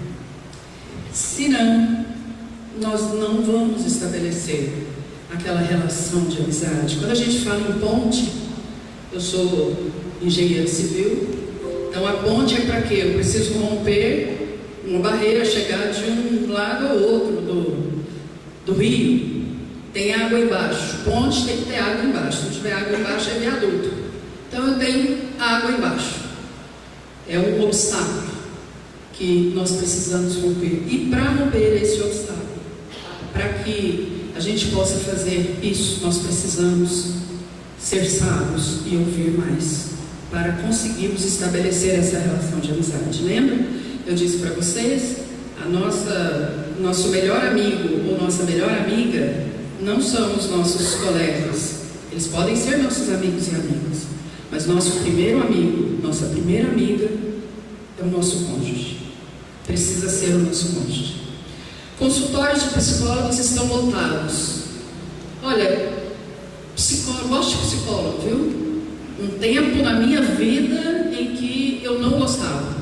Senão, nós não vamos estabelecer aquela relação de amizade. Quando a gente fala em ponte, eu sou engenheiro civil, então a ponte é para quê? Eu preciso romper uma barreira, chegar de um lado ao outro do rio. Tem água embaixo, ponte tem que ter água embaixo, se não tiver água embaixo é viaduto. Então eu tenho água embaixo, é um obstáculo que nós precisamos romper. E para romper esse obstáculo, para que a gente possa fazer isso, nós precisamos ser sábios e ouvir mais, para conseguirmos estabelecer essa relação de amizade. Lembra? Eu disse para vocês, nosso melhor amigo ou nossa melhor amiga não são os nossos colegas, eles podem ser nossos amigos e amigas, mas nosso primeiro amigo, nossa primeira amiga é o nosso cônjuge, precisa ser o nosso cônjuge. Consultórios de psicólogos estão lotados. Olha, eu gosto de psicólogo, viu? Um tempo na minha vida em que eu não gostava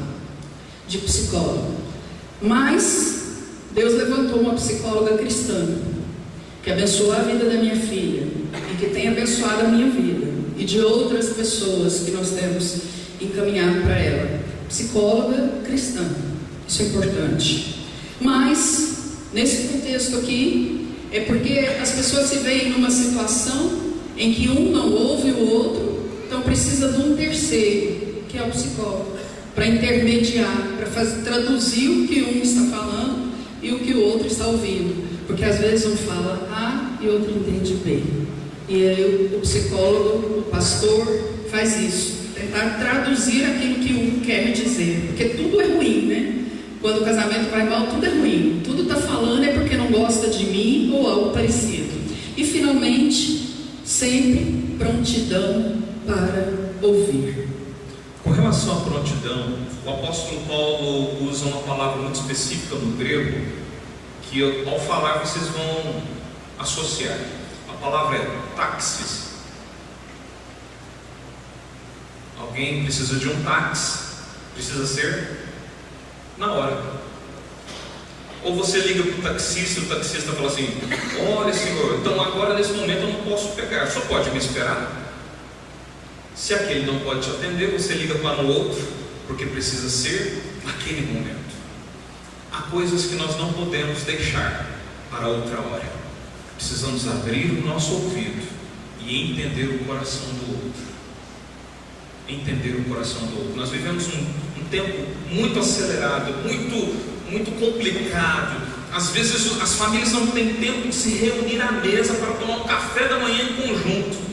de psicólogo, mas Deus levantou uma psicóloga cristã que abençoou a vida da minha filha e que tem abençoado a minha vida e de outras pessoas que nós temos encaminhado para ela. Psicóloga cristã, isso é importante. Mas nesse contexto aqui é porque as pessoas se veem numa situação em que um não ouve o outro, então precisa de um terceiro, que é o psicólogo, para intermediar, para traduzir o que um está falando e o que o outro está ouvindo, porque às vezes um fala A e o outro entende B, e aí o psicólogo, o pastor faz isso, tentar traduzir aquilo que um quer dizer, porque tudo é ruim, né? Quando o casamento vai mal, tudo é ruim, tudo está falando é porque não gosta de mim ou algo parecido. E finalmente, sempre prontidão para ouvir. Com relação à prontidão, o apóstolo Paulo usa uma palavra muito específica no grego, que ao falar vocês vão associar. A palavra é táxis. Alguém precisa de um táxi, precisa ser na hora. Ou você liga para o taxista e o taxista fala assim: olha senhor, então agora nesse momento eu não posso pegar, só pode me esperar. Se aquele não pode te atender, você liga para o outro, porque precisa ser naquele momento. Há coisas que nós não podemos deixar para outra hora. Precisamos abrir o nosso ouvido e entender o coração do outro. Entender o coração do outro. Nós vivemos um tempo muito acelerado, muito complicado. Às vezes as famílias não têm tempo de se reunir à mesa para tomar um café da manhã em conjunto.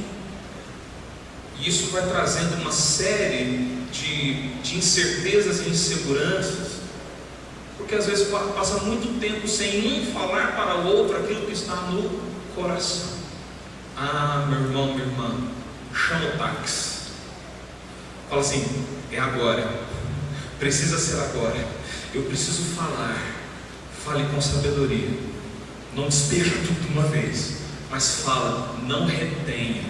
E isso vai trazendo uma série de incertezas e inseguranças, porque às vezes passa muito tempo sem um falar para o outro aquilo que está no coração. Ah, meu irmão, minha irmã, chama o táxi. Fala assim: é agora, precisa ser agora, eu preciso falar. Fale com sabedoria, não despeja tudo de uma vez, mas fala, não retenha,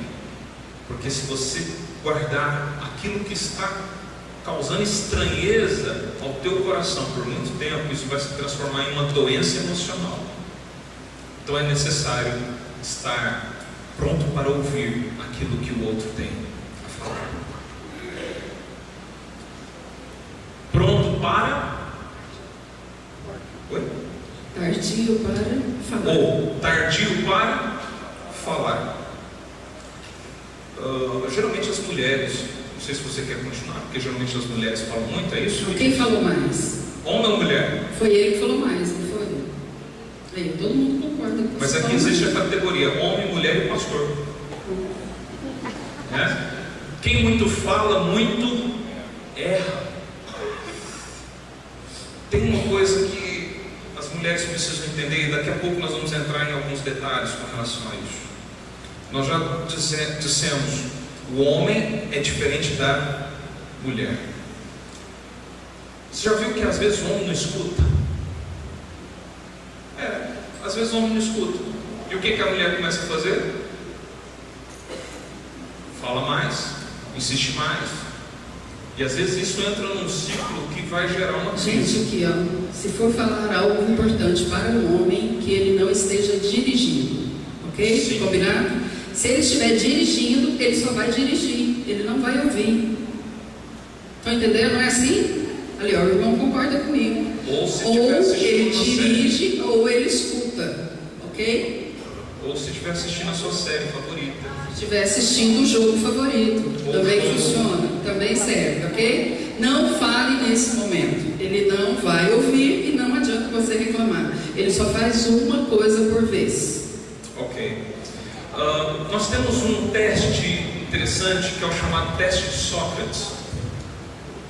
porque se você guardar aquilo que está causando estranheza ao teu coração por muito tempo, isso vai se transformar em uma doença emocional. Então é necessário estar pronto para ouvir aquilo que o outro tem a falar. Pronto para... Oi? Tardio para falar. Ou tardio para falar. Geralmente as mulheres, não sei se você quer continuar, porque geralmente as mulheres falam muito, é isso? Quem falou mais? Homem ou mulher? Foi ele que falou mais, não foi? Aí, todo mundo concorda com isso. Mas aqui existe a categoria homem, mulher e pastor. Né? Quem muito fala, muito erra. Tem uma coisa que as mulheres precisam entender, e daqui a pouco nós vamos entrar em alguns detalhes com relação a isso. Nós já dissemos, o homem é diferente da mulher. Você já viu que às vezes o homem não escuta? Às vezes o homem não escuta. E o que a mulher começa a fazer? Fala mais, insiste mais. E às vezes isso entra num ciclo que vai gerar uma crise. Gente, aqui ó, se for falar algo importante para um homem, que ele não esteja dirigindo, ok? Sim. Combinado? Se ele estiver dirigindo, ele só vai dirigir, ele não vai ouvir. Estão entendendo? Não é assim? Ali, ó, o irmão concorda comigo. Ou se Ou estiver ele assistindo dirige, ou ele escuta, ok? Ou se estiver assistindo a sua série favorita. Se estiver assistindo o jogo favorito, Ou também jogo. funciona, também serve, ok? Não fale nesse momento. Ele não vai ouvir e não adianta você reclamar. Ele só faz uma coisa por vez. Ok. Nós temos um teste interessante que é o chamado teste de Sócrates.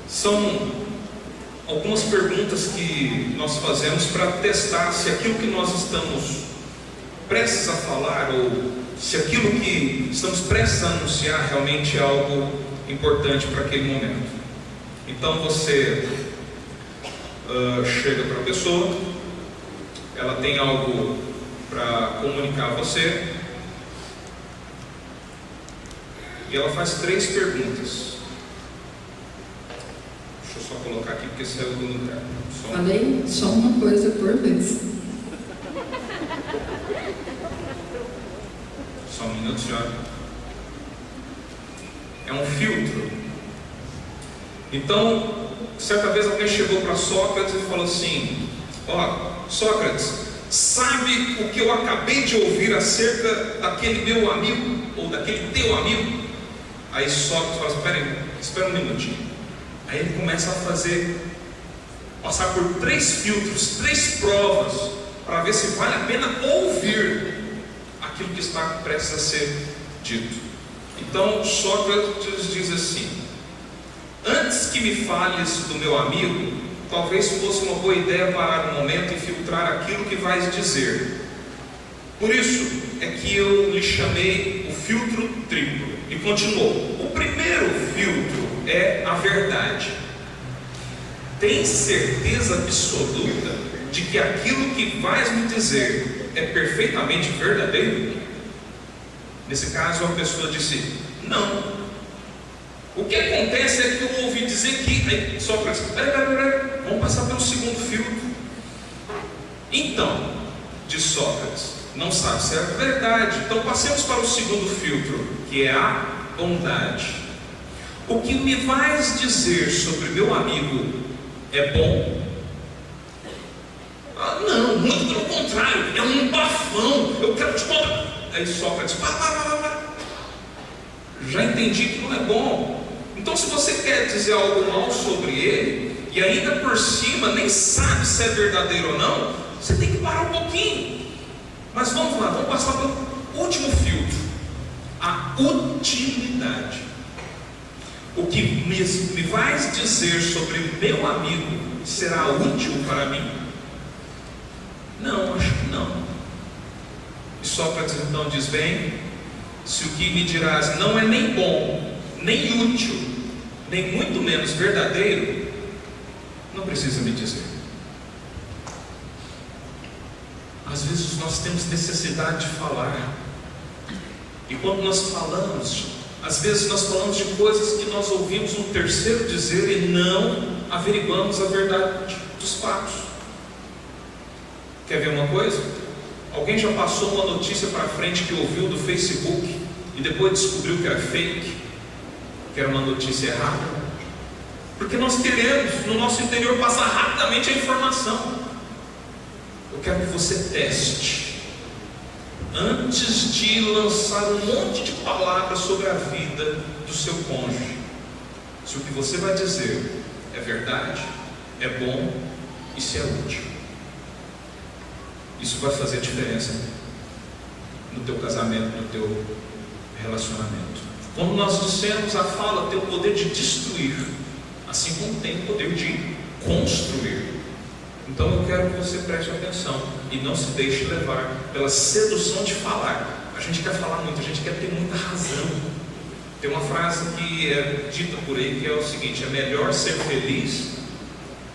São algumas perguntas que nós fazemos para testar se aquilo que nós estamos prestes a falar ou se aquilo que estamos prestes a anunciar realmente é algo importante para aquele momento. Então você chega para a pessoa, ela tem algo para comunicar a você e ela faz 3 perguntas. Deixa eu só colocar aqui porque saiu do lugar. Falei só uma coisa por vez. Só um minuto já. É um filtro. Então, certa vez alguém chegou para Sócrates e falou assim: ó, Sócrates, sabe o que eu acabei de ouvir acerca daquele meu amigo ou daquele teu amigo? Aí Sócrates fala assim: espera um minutinho. Aí ele começa a passar por 3 filtros, 3 provas, para ver se vale a pena ouvir aquilo que está prestes a ser dito. Então Sócrates diz assim: antes que me fales do meu amigo, talvez fosse uma boa ideia parar um momento e filtrar aquilo que vais dizer. Por isso é que eu lhe chamei o filtro triplo. E continuou: o primeiro filtro é a verdade. Tem certeza absoluta de que aquilo que vais me dizer é perfeitamente verdadeiro? Nesse caso a pessoa disse: não. O que acontece é que eu ouvi dizer que... Aí Sócrates: peraí, vamos passar pelo segundo filtro. Então, diz Sócrates, não sabe se é verdade. Então passemos para o segundo filtro, que é a bondade. O que me vais dizer sobre meu amigo é bom? Não, muito pelo contrário, é um bafão. Eu quero te contar. Aí Sócrates: para. Já entendi que não é bom. Então, se você quer dizer algo mal sobre ele e ainda por cima nem sabe se é verdadeiro ou não, você tem que parar um pouquinho. Mas vamos lá, vamos passar pelo último filtro, a utilidade. O que me vais dizer sobre meu amigo será útil para mim? Não, acho que não. E Sócrates então diz: bem, se o que me dirás não é nem bom, nem útil, nem muito menos verdadeiro, não precisa me dizer. Às vezes nós temos necessidade de falar, e quando nós falamos, às vezes nós falamos de coisas que nós ouvimos um terceiro dizer e não averiguamos a verdade dos fatos. Quer ver uma coisa? Alguém já passou uma notícia para frente que ouviu do Facebook e depois descobriu que era fake, que era uma notícia errada? Porque nós queremos no nosso interior passar rapidamente a informação. Eu quero que você teste, antes de lançar um monte de palavras sobre a vida do seu cônjuge, se o que você vai dizer é verdade, é bom e se é útil. Isso vai fazer diferença no teu casamento, no teu relacionamento. Quando nós dissemos, a fala tem o poder de destruir, assim como tem o poder de construir. Então eu quero que você preste atenção e não se deixe levar pela sedução de falar. A gente quer falar muito, a gente quer ter muita razão. Tem uma frase que é dita por aí que é o seguinte: é melhor ser feliz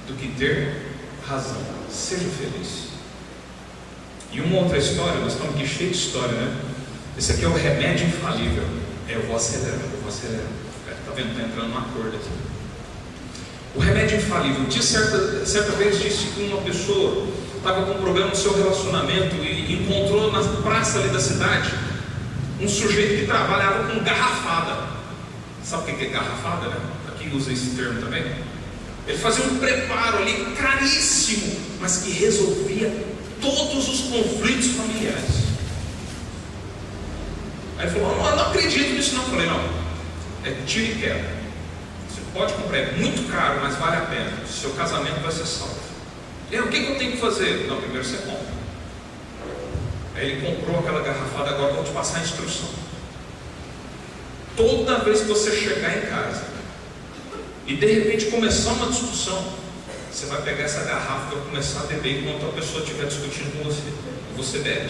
do que ter razão. Seja feliz. E uma outra história, nós estamos aqui cheios de história, né? Esse aqui é o remédio infalível. Eu vou acelerando. Está vendo? Está entrando uma corda aqui. O remédio infalível. Certa vez disse que uma pessoa estava com um problema no seu relacionamento e encontrou na praça ali da cidade um sujeito que trabalhava com garrafada. Sabe o que é garrafada, né? Aqui usa esse termo também. Ele fazia um preparo ali caríssimo, mas que resolvia todos os conflitos familiares. Aí ele falou: eu não acredito nisso não. Eu falei: não, é tiro e queda. Você pode comprar, é muito caro, mas vale a pena. Seu casamento vai ser salvo. O que eu tenho que fazer? Não, primeiro você compra. Aí ele comprou aquela garrafada. Agora eu vou te passar a instrução. Toda vez que você chegar em casa e de repente começar uma discussão, você vai pegar essa garrafa e vai começar a beber enquanto a pessoa estiver discutindo com você. Você bebe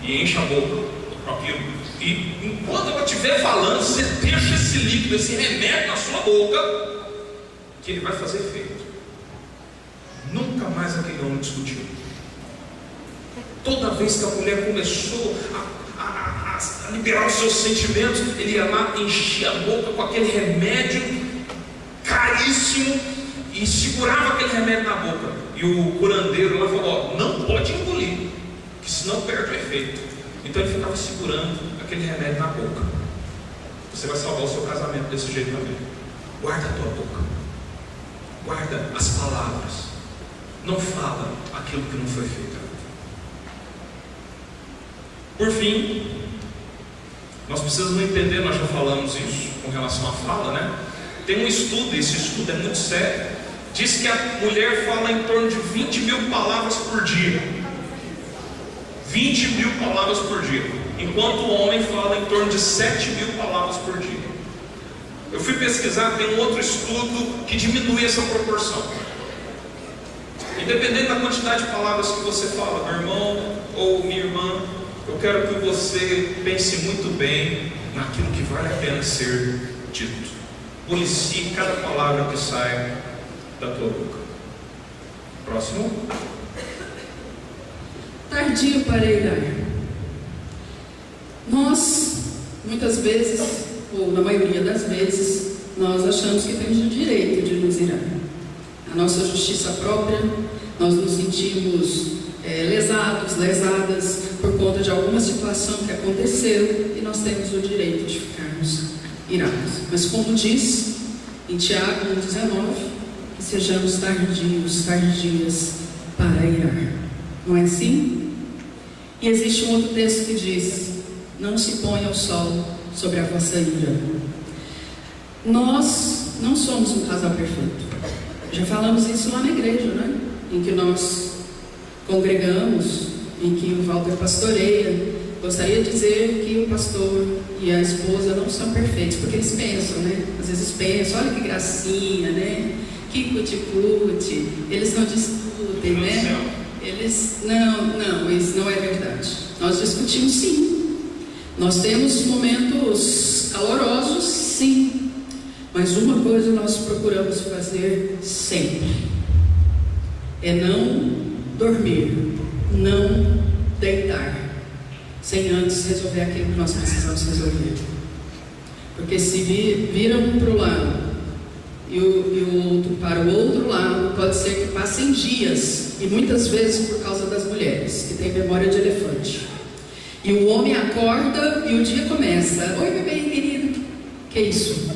e enche a boca com aquilo. E enquanto ela estiver falando, você deixa esse líquido, esse remédio na sua boca, que ele vai fazer efeito. Nunca mais aquele homem discutiu. Toda vez que a mulher começou a liberar os seus sentimentos, ele ia lá, enchia a boca com aquele remédio caríssimo e segurava aquele remédio na boca. E o curandeiro lá falou: não pode engolir, que senão perde o efeito. Então ele ficava segurando aquele remédio na boca. Você vai salvar o seu casamento desse jeito também. Guarda a tua boca, guarda as palavras, não fala aquilo que não foi feito. Por fim, nós precisamos entender, nós já falamos isso com relação à fala, né? Tem um estudo, esse estudo é muito sério, diz que a mulher fala em torno de 20 mil palavras por dia. 20 mil palavras por dia, enquanto o homem fala em torno de 7 mil palavras por dia. Eu fui pesquisar, tem um outro estudo que diminui essa proporção. Independente da quantidade de palavras que você fala, meu irmão ou minha irmã, eu quero que você pense muito bem naquilo que vale a pena ser dito. Policie cada palavra que sai da tua boca. Próximo. Tardio para irar. Nós, muitas vezes, ou na maioria das vezes, nós achamos que temos o direito de nos irar. A nossa justiça própria, nós nos sentimos lesadas por conta de alguma situação que aconteceu e nós temos o direito de ficarmos irados. Mas como diz em Tiago 1,19, que sejamos tardias para irar. Não é assim? E existe um outro texto que diz: não se ponha o sol sobre a vossa ira. Nós não somos um casal perfeito. Já falamos isso lá na igreja, né? Em que nós congregamos, em que o Walter pastoreia. Gostaria de dizer que o pastor e a esposa não são perfeitos, porque eles pensam, né? Às vezes pensam: olha que gracinha, né? Que cuti-cuti. Eles não discutem, né? Eles, não, isso não é verdade. Nós discutimos sim. Nós temos momentos calorosos, sim. Mas uma coisa nós procuramos fazer sempre: é não dormir, não deitar sem antes resolver aquilo que nós precisamos resolver. Porque se viram um para o lado e o outro para o outro lado, pode ser que passem dias, e muitas vezes por causa das mulheres, que têm memória de elefante. E o homem acorda e o dia começa: oi, bebê querido, que isso?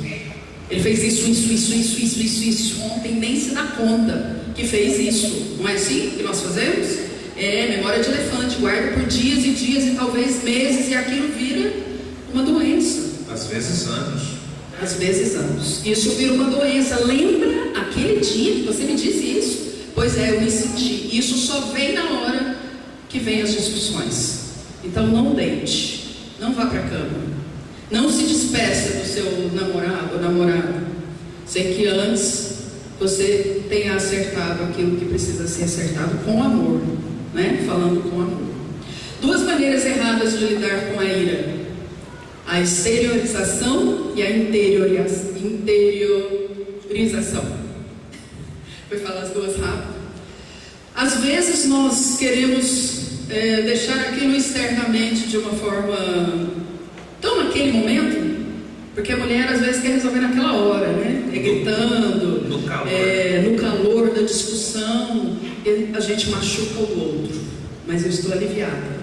Ele fez isso ontem, nem se dá conta que fez isso. Não é assim que nós fazemos? Memória de elefante, guarda por dias e dias e talvez meses, e aquilo vira uma doença. Às vezes anos. Às vezes anos. Isso vira uma doença. Lembra aquele dia que você me disse isso? Pois é, eu me senti. Isso só vem na hora que vem as discussões. Então não deite, não vá para a cama, não se despeça do seu namorado ou namorada sem que antes você tenha acertado aquilo que precisa ser acertado com amor, né? Falando com amor. Duas maneiras erradas de lidar com a ira: a exteriorização e a interiorização. Vou falar as duas rápido. Às vezes nós queremos deixar aquilo externamente de uma forma tão naquele momento, Porque a mulher às vezes quer resolver naquela hora, né? É gritando, no calor da discussão, a gente machuca o outro. Mas eu estou aliviada.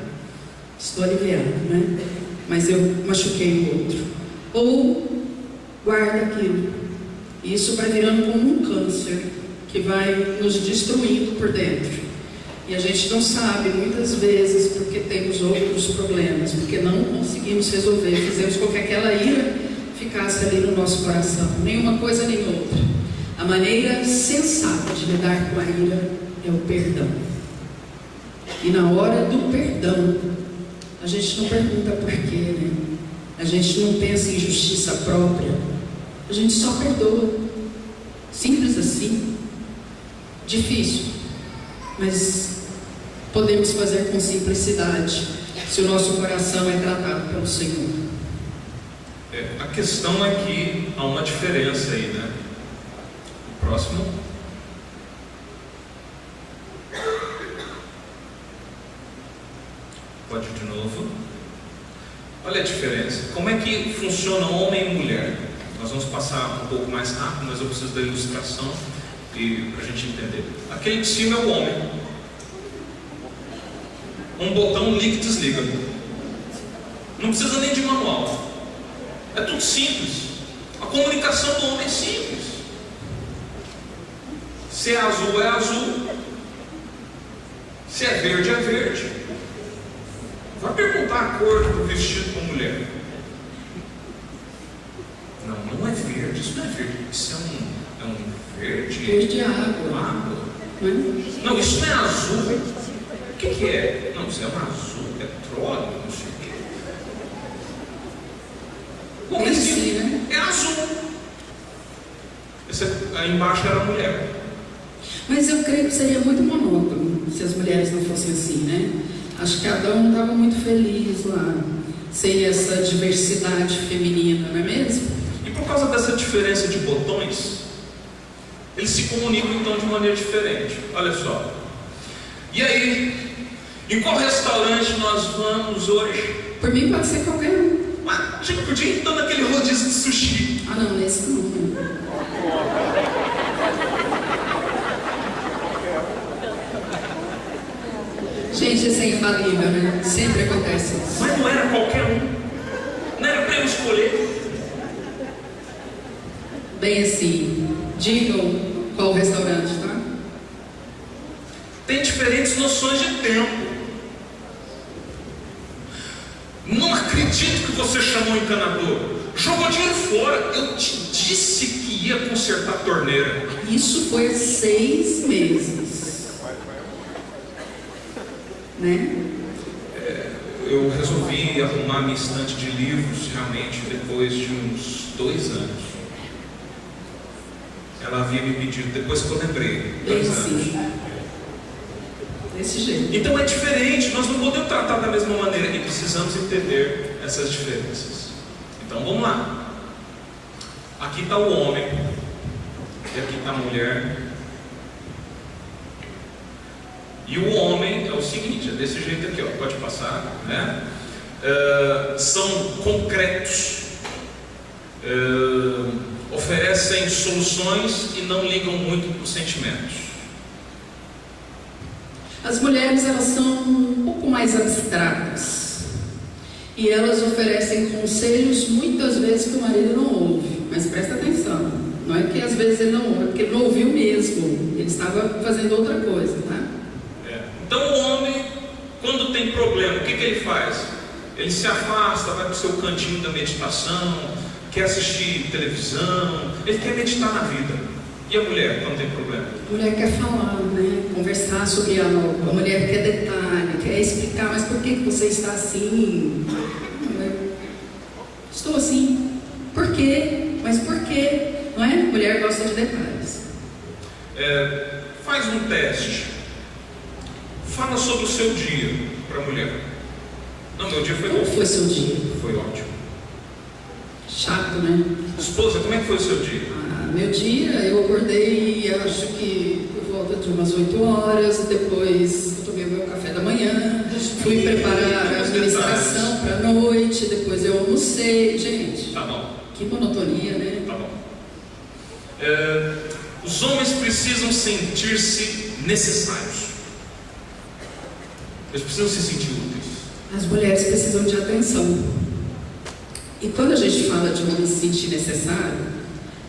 Estou aliviada, né? Mas eu machuquei o outro. Ou guarda aquilo. E isso vai virando como um câncer que vai nos destruindo por dentro. E a gente não sabe, muitas vezes, porque temos outros problemas, porque não conseguimos resolver, fizemos com que aquela ira ficasse ali no nosso coração. Nenhuma coisa nem outra. A maneira sensata de lidar com a ira é o perdão. E na hora do perdão, a gente não pergunta por quê, né? A gente não pensa em justiça própria. A gente só perdoa. Simples assim. Difícil. Mas podemos fazer com simplicidade, se o nosso coração é tratado pelo Senhor. A questão é que há uma diferença aí, né? O próximo. Pode de novo. Olha a diferença. Como é que funciona homem e mulher? Nós vamos passar um pouco mais rápido, mas eu preciso da ilustração para a gente entender. Aquele de cima é o homem. Um botão liga e desliga. Não precisa nem de manual. É tudo simples. A comunicação do homem é simples. Se é azul, é azul. Se é verde. Vai perguntar a cor do vestido da mulher. Não é verde. Isso não é verde. Isso é um verde. Verde água. Água. Não, isso não é azul. O que é? Não, isso é um azul. É petróleo, não sei o que. Bom, esse né? É azul. Aí embaixo era a mulher. Mas eu creio que seria muito monótono se as mulheres não fossem assim, né? Acho que Adão estava muito feliz lá, sem essa diversidade feminina, não é mesmo? E por causa dessa diferença de botões, eles se comunicam então de maneira diferente. Olha só. E aí, em qual restaurante nós vamos hoje? Por mim pode ser qualquer um. Mas a gente podia ir então naquele rodízio de sushi. Ah não, nesse não, né? Gente, isso é infalível, né? Sempre acontece isso. Mas não era qualquer um. Não era para eu escolher. Bem assim, digam qual restaurante, tá? Tem diferentes noções de tempo. Não acredito que você chamou o encanador. Jogou dinheiro fora. Eu te disse que ia consertar a torneira. Isso foi há 6 meses. Né? Eu resolvi arrumar minha estante de livros realmente depois de uns 2 anos. Ela havia me pedido, depois que eu lembrei, 2 anos. Desse jeito. Então é diferente, nós não podemos tratar da mesma maneira e precisamos entender essas diferenças. Então vamos lá. Aqui está o homem e aqui está a mulher. E o homem é o seguinte, é desse jeito aqui, ó, pode passar, né? São concretos, oferecem soluções e não ligam muito para os sentimentos. As mulheres, elas são um pouco mais abstratas e elas oferecem conselhos muitas vezes que o marido não ouve, mas presta atenção, não é que às vezes ele não ouve, é porque ele não ouviu mesmo, ele estava fazendo outra coisa, tá? Então o homem, quando tem problema, o que ele faz? Ele se afasta, vai para o seu cantinho da meditação, quer assistir televisão, ele quer meditar na vida. E a mulher, quando tem problema? A mulher quer falar, né? Conversar sobre a mulher quer detalhe, quer explicar, mas por que você está assim? Estou assim. Por quê? Mas por quê? Não é? A mulher gosta de detalhes. Faz um teste. Fala sobre o seu dia para a mulher. Não, meu dia foi Como foi seu dia? Foi ótimo. Chato, né? Esposa, como é que foi o seu dia? Meu dia, eu acordei, acho que por volta de umas 8 horas, depois eu tomei o meu café da manhã, fui preparar a administração para a noite, depois eu almocei. Gente, tá bom. Que monotonia, né? Tá bom. Os homens precisam sentir-se necessários. Eles precisam se sentir úteis. As mulheres precisam de atenção. E quando a gente fala de homem se sentir necessário,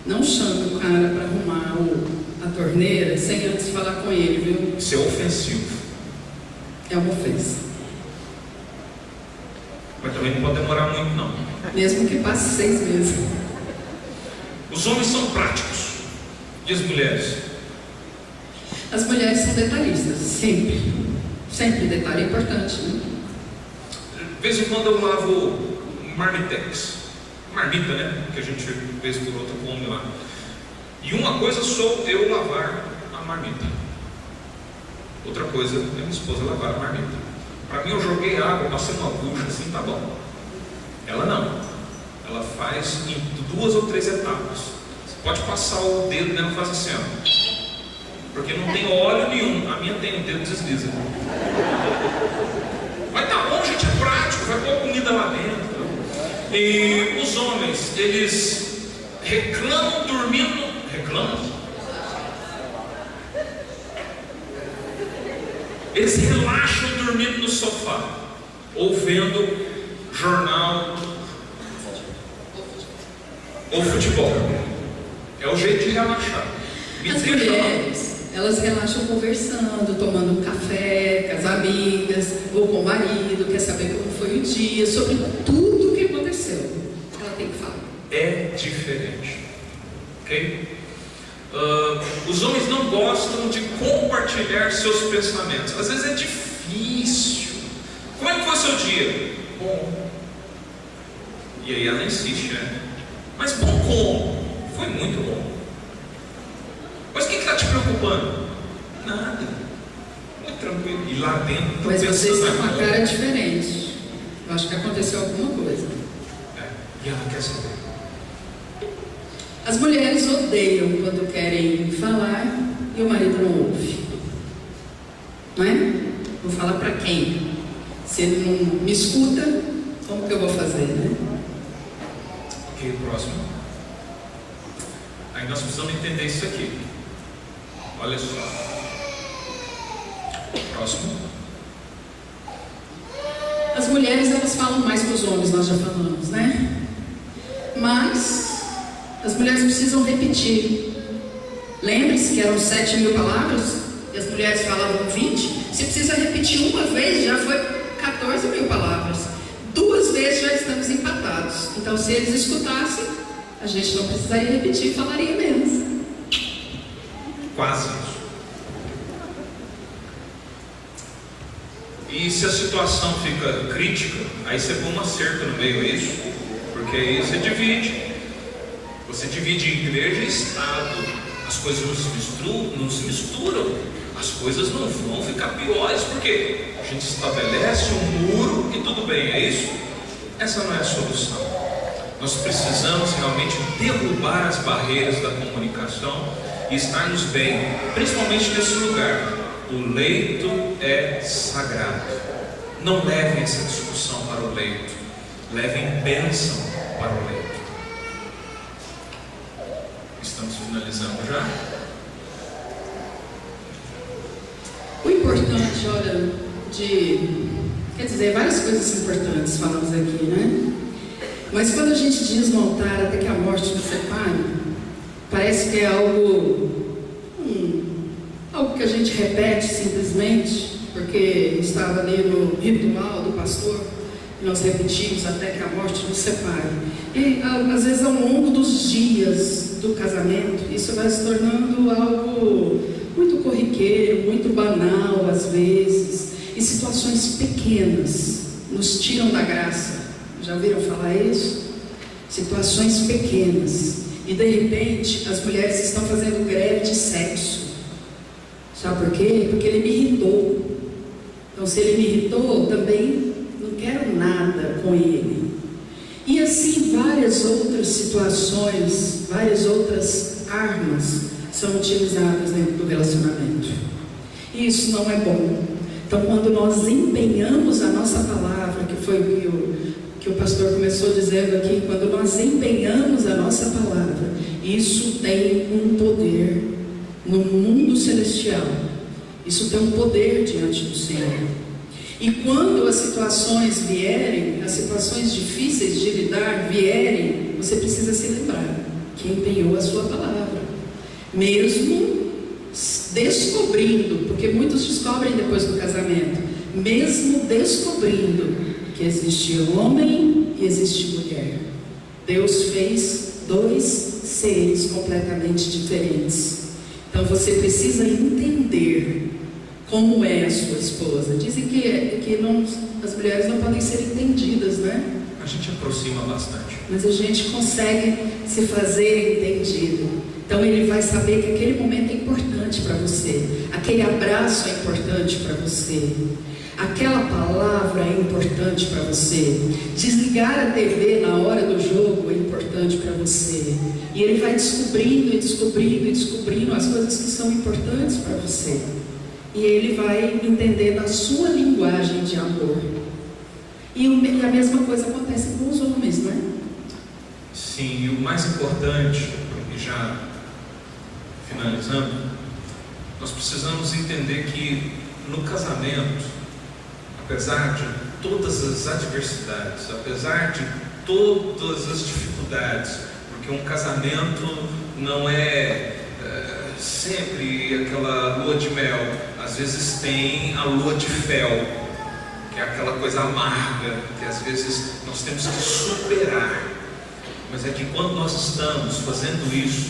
não chame o cara para arrumar a torneira sem antes falar com ele, viu? Isso é ofensivo. É uma ofensa. Mas também não pode demorar muito, não. Mesmo que passe 6 meses. Os homens são práticos. E as mulheres? As mulheres são detalhistas, sempre. Sempre detalhe é importante, né? De vez em quando eu lavo marmitex. Marmita, né? Que a gente vez por outra come lá. E uma coisa sou eu lavar a marmita. Outra coisa é minha esposa lavar a marmita. Para mim eu joguei água, passei uma bucha assim, tá bom. Ela não. Ela faz em 2 ou 3 etapas. Você pode passar o dedo nela e faz assim, ó. Porque não tem óleo nenhum. A minha tem, o dedo desliza. Mas tá bom, gente, é prático, vai pôr comida lá dentro. E os homens, eles reclamam dormindo. Reclamam? Eles relaxam dormindo no sofá, ou vendo jornal ou futebol. É o jeito de relaxar. As mulheres, elas relaxam conversando, tomando um café com as amigas, ou com o marido, quer saber como foi o dia, sobre tudo o que aconteceu. Ela tem que falar. É diferente. Ok? Os homens não gostam de compartilhar seus pensamentos. Às vezes é difícil. Como é que foi seu dia? Bom. E aí ela insiste, né? Mas bom como? Foi muito bom. Mas o que está te preocupando? Nada. Muito tranquilo. E lá dentro. Mas você está com a cara diferente. Eu acho que aconteceu alguma coisa. E ela quer saber. As mulheres odeiam quando querem falar e o marido não ouve. Não é? Vou falar para quem? Se ele não me escuta, como que eu vou fazer, né? Ok, próximo. Aí nós precisamos entender isso aqui. Olha só. Próximo. As mulheres, elas falam mais que os homens, nós já falamos, né? Mas as mulheres precisam repetir. Lembre-se que eram 7.000 palavras e as mulheres falavam 20. Se precisa repetir uma vez, já foi 14.000 palavras. 2 vezes já estamos empatados. Então, se eles escutassem, a gente não precisaria repetir, falaria menos. Quase isso. E se a situação fica crítica, aí você põe uma cerca no meio, é isso? Porque aí você divide. Você divide igreja e Estado. As coisas não se misturam. As coisas não vão ficar piores. Por quê? A gente estabelece um muro e tudo bem, é isso? Essa não é a solução. Nós precisamos realmente derrubar as barreiras da comunicação e estarmos bem, principalmente nesse lugar. O leito é sagrado. Não levem essa discussão para o leito. Levem bênção para o leito. Estamos finalizando já. O importante, olha, quer dizer, várias coisas importantes falamos aqui, né? Mas quando a gente diz voltar até que a morte nos separe, parece que é algo que a gente repete simplesmente, porque estava ali no ritual do pastor, e nós repetimos até que a morte nos separe. E às vezes ao longo dos dias do casamento, isso vai se tornando algo muito corriqueiro, muito banal às vezes, e situações pequenas nos tiram da graça. Já ouviram falar isso? Situações pequenas. E de repente as mulheres estão fazendo greve de sexo. Sabe por quê? Porque ele me irritou. Então, se ele me irritou, também não quero nada com ele. E assim, várias outras situações, várias outras armas são utilizadas dentro do relacionamento. E isso não é bom. Então, quando nós empenhamos a nossa palavra, que foi o que o que o pastor começou dizendo aqui, quando nós empenhamos a nossa palavra, isso tem um poder no mundo celestial. Isso tem um poder diante do Senhor. E quando as situações vierem, as situações difíceis de lidar vierem, você precisa se lembrar que empenhou a sua palavra, mesmo descobrindo, porque muitos descobrem depois do casamento, mesmo descobrindo que existe homem e existe mulher. Deus fez dois seres completamente diferentes. Então você precisa entender como é a sua esposa. Dizem que não, as mulheres não podem ser entendidas, né? A gente aproxima bastante. Mas a gente consegue se fazer entendido. Então ele vai saber que aquele momento é importante para você, aquele abraço é importante para você, aquela palavra é importante para você, desligar a TV na hora do jogo é importante para você. E ele vai descobrindo e descobrindo e descobrindo as coisas que são importantes para você. E ele vai entender na sua linguagem de amor. E a mesma coisa acontece com os homens, não é? Sim, e o mais importante, e já finalizando, nós precisamos entender que no casamento, apesar de todas as adversidades, apesar de todas as dificuldades, porque um casamento não é sempre aquela lua de mel, às vezes tem a lua de fel, que é aquela coisa amarga, que às vezes nós temos que superar. Mas é que quando nós estamos fazendo isso,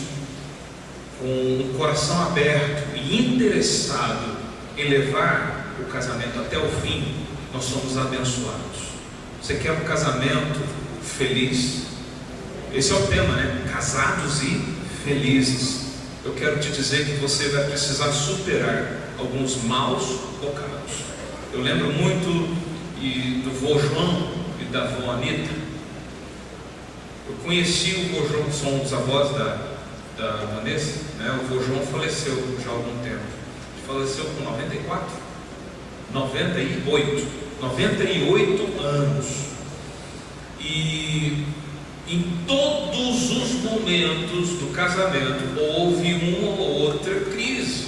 com o coração aberto e interessado em levar o casamento até o fim, nós somos abençoados. Você quer um casamento feliz? Esse é o tema, né? Casados e felizes. Eu quero te dizer que você vai precisar superar alguns maus bocados. Eu lembro muito do vô João e da vó Anita. Eu conheci o vô João, são os avós da Vanessa, né? O vô João faleceu já há algum tempo. Ele faleceu com 98 anos. E em todos os momentos do casamento houve uma ou outra crise,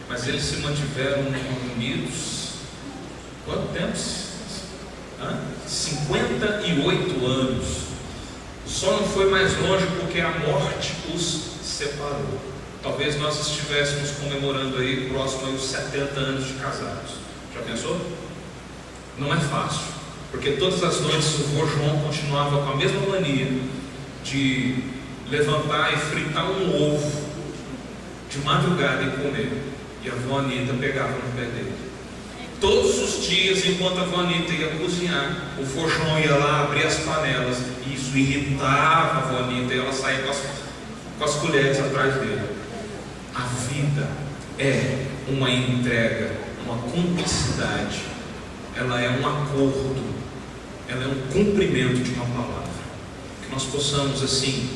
mas eles se mantiveram unidos. Quanto tempo? 58 anos. Só não foi mais longe porque a morte os separou. Talvez nós estivéssemos comemorando aí próximo aos 70 anos de casados. Já pensou? Não é fácil, porque todas as noites o vô João continuava com a mesma mania de levantar e fritar um ovo de madrugada e comer, e a vó Anita pegava no pé dele. Todos os dias, enquanto a vó Anita ia cozinhar, o vô João ia lá abrir as panelas, e isso irritava a vó Anita, e ela saía com as colheres atrás dele. A vida é uma entrega, uma cumplicidade, ela é um acordo, ela é um cumprimento de uma palavra. Que nós possamos assim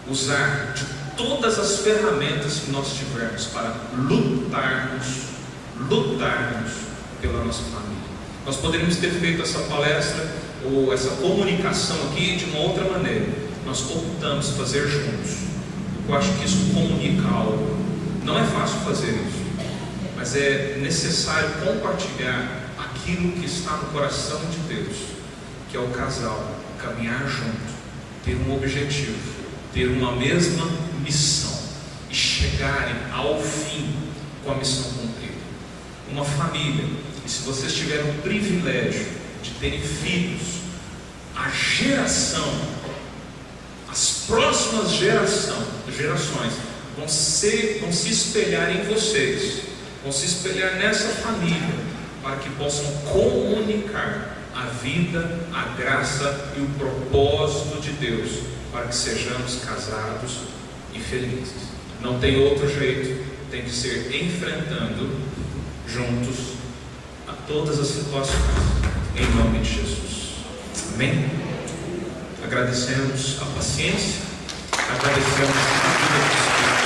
usar de todas as ferramentas que nós tivermos para lutarmos pela nossa família. Nós poderíamos ter feito essa palestra ou essa comunicação aqui de uma outra maneira. Nós optamos fazer juntos. Eu acho que isso comunica algo. Não é fácil fazer isso, mas é necessário compartilhar aquilo que está no coração de Deus, que é o casal caminhar junto, ter um objetivo, ter uma mesma missão e chegarem ao fim com a missão cumprida. Uma família, e se vocês tiverem o privilégio de terem filhos, a geração, as próximas gerações vão se espelhar em vocês, vão se espelhar nessa família, para que possam comunicar a vida, a graça e o propósito de Deus, para que sejamos casados e felizes. Não tem outro jeito, tem que ser enfrentando juntos a todas as situações, em nome de Jesus. Amém? Agradecemos a paciência, agradecemos a vida do Espírito.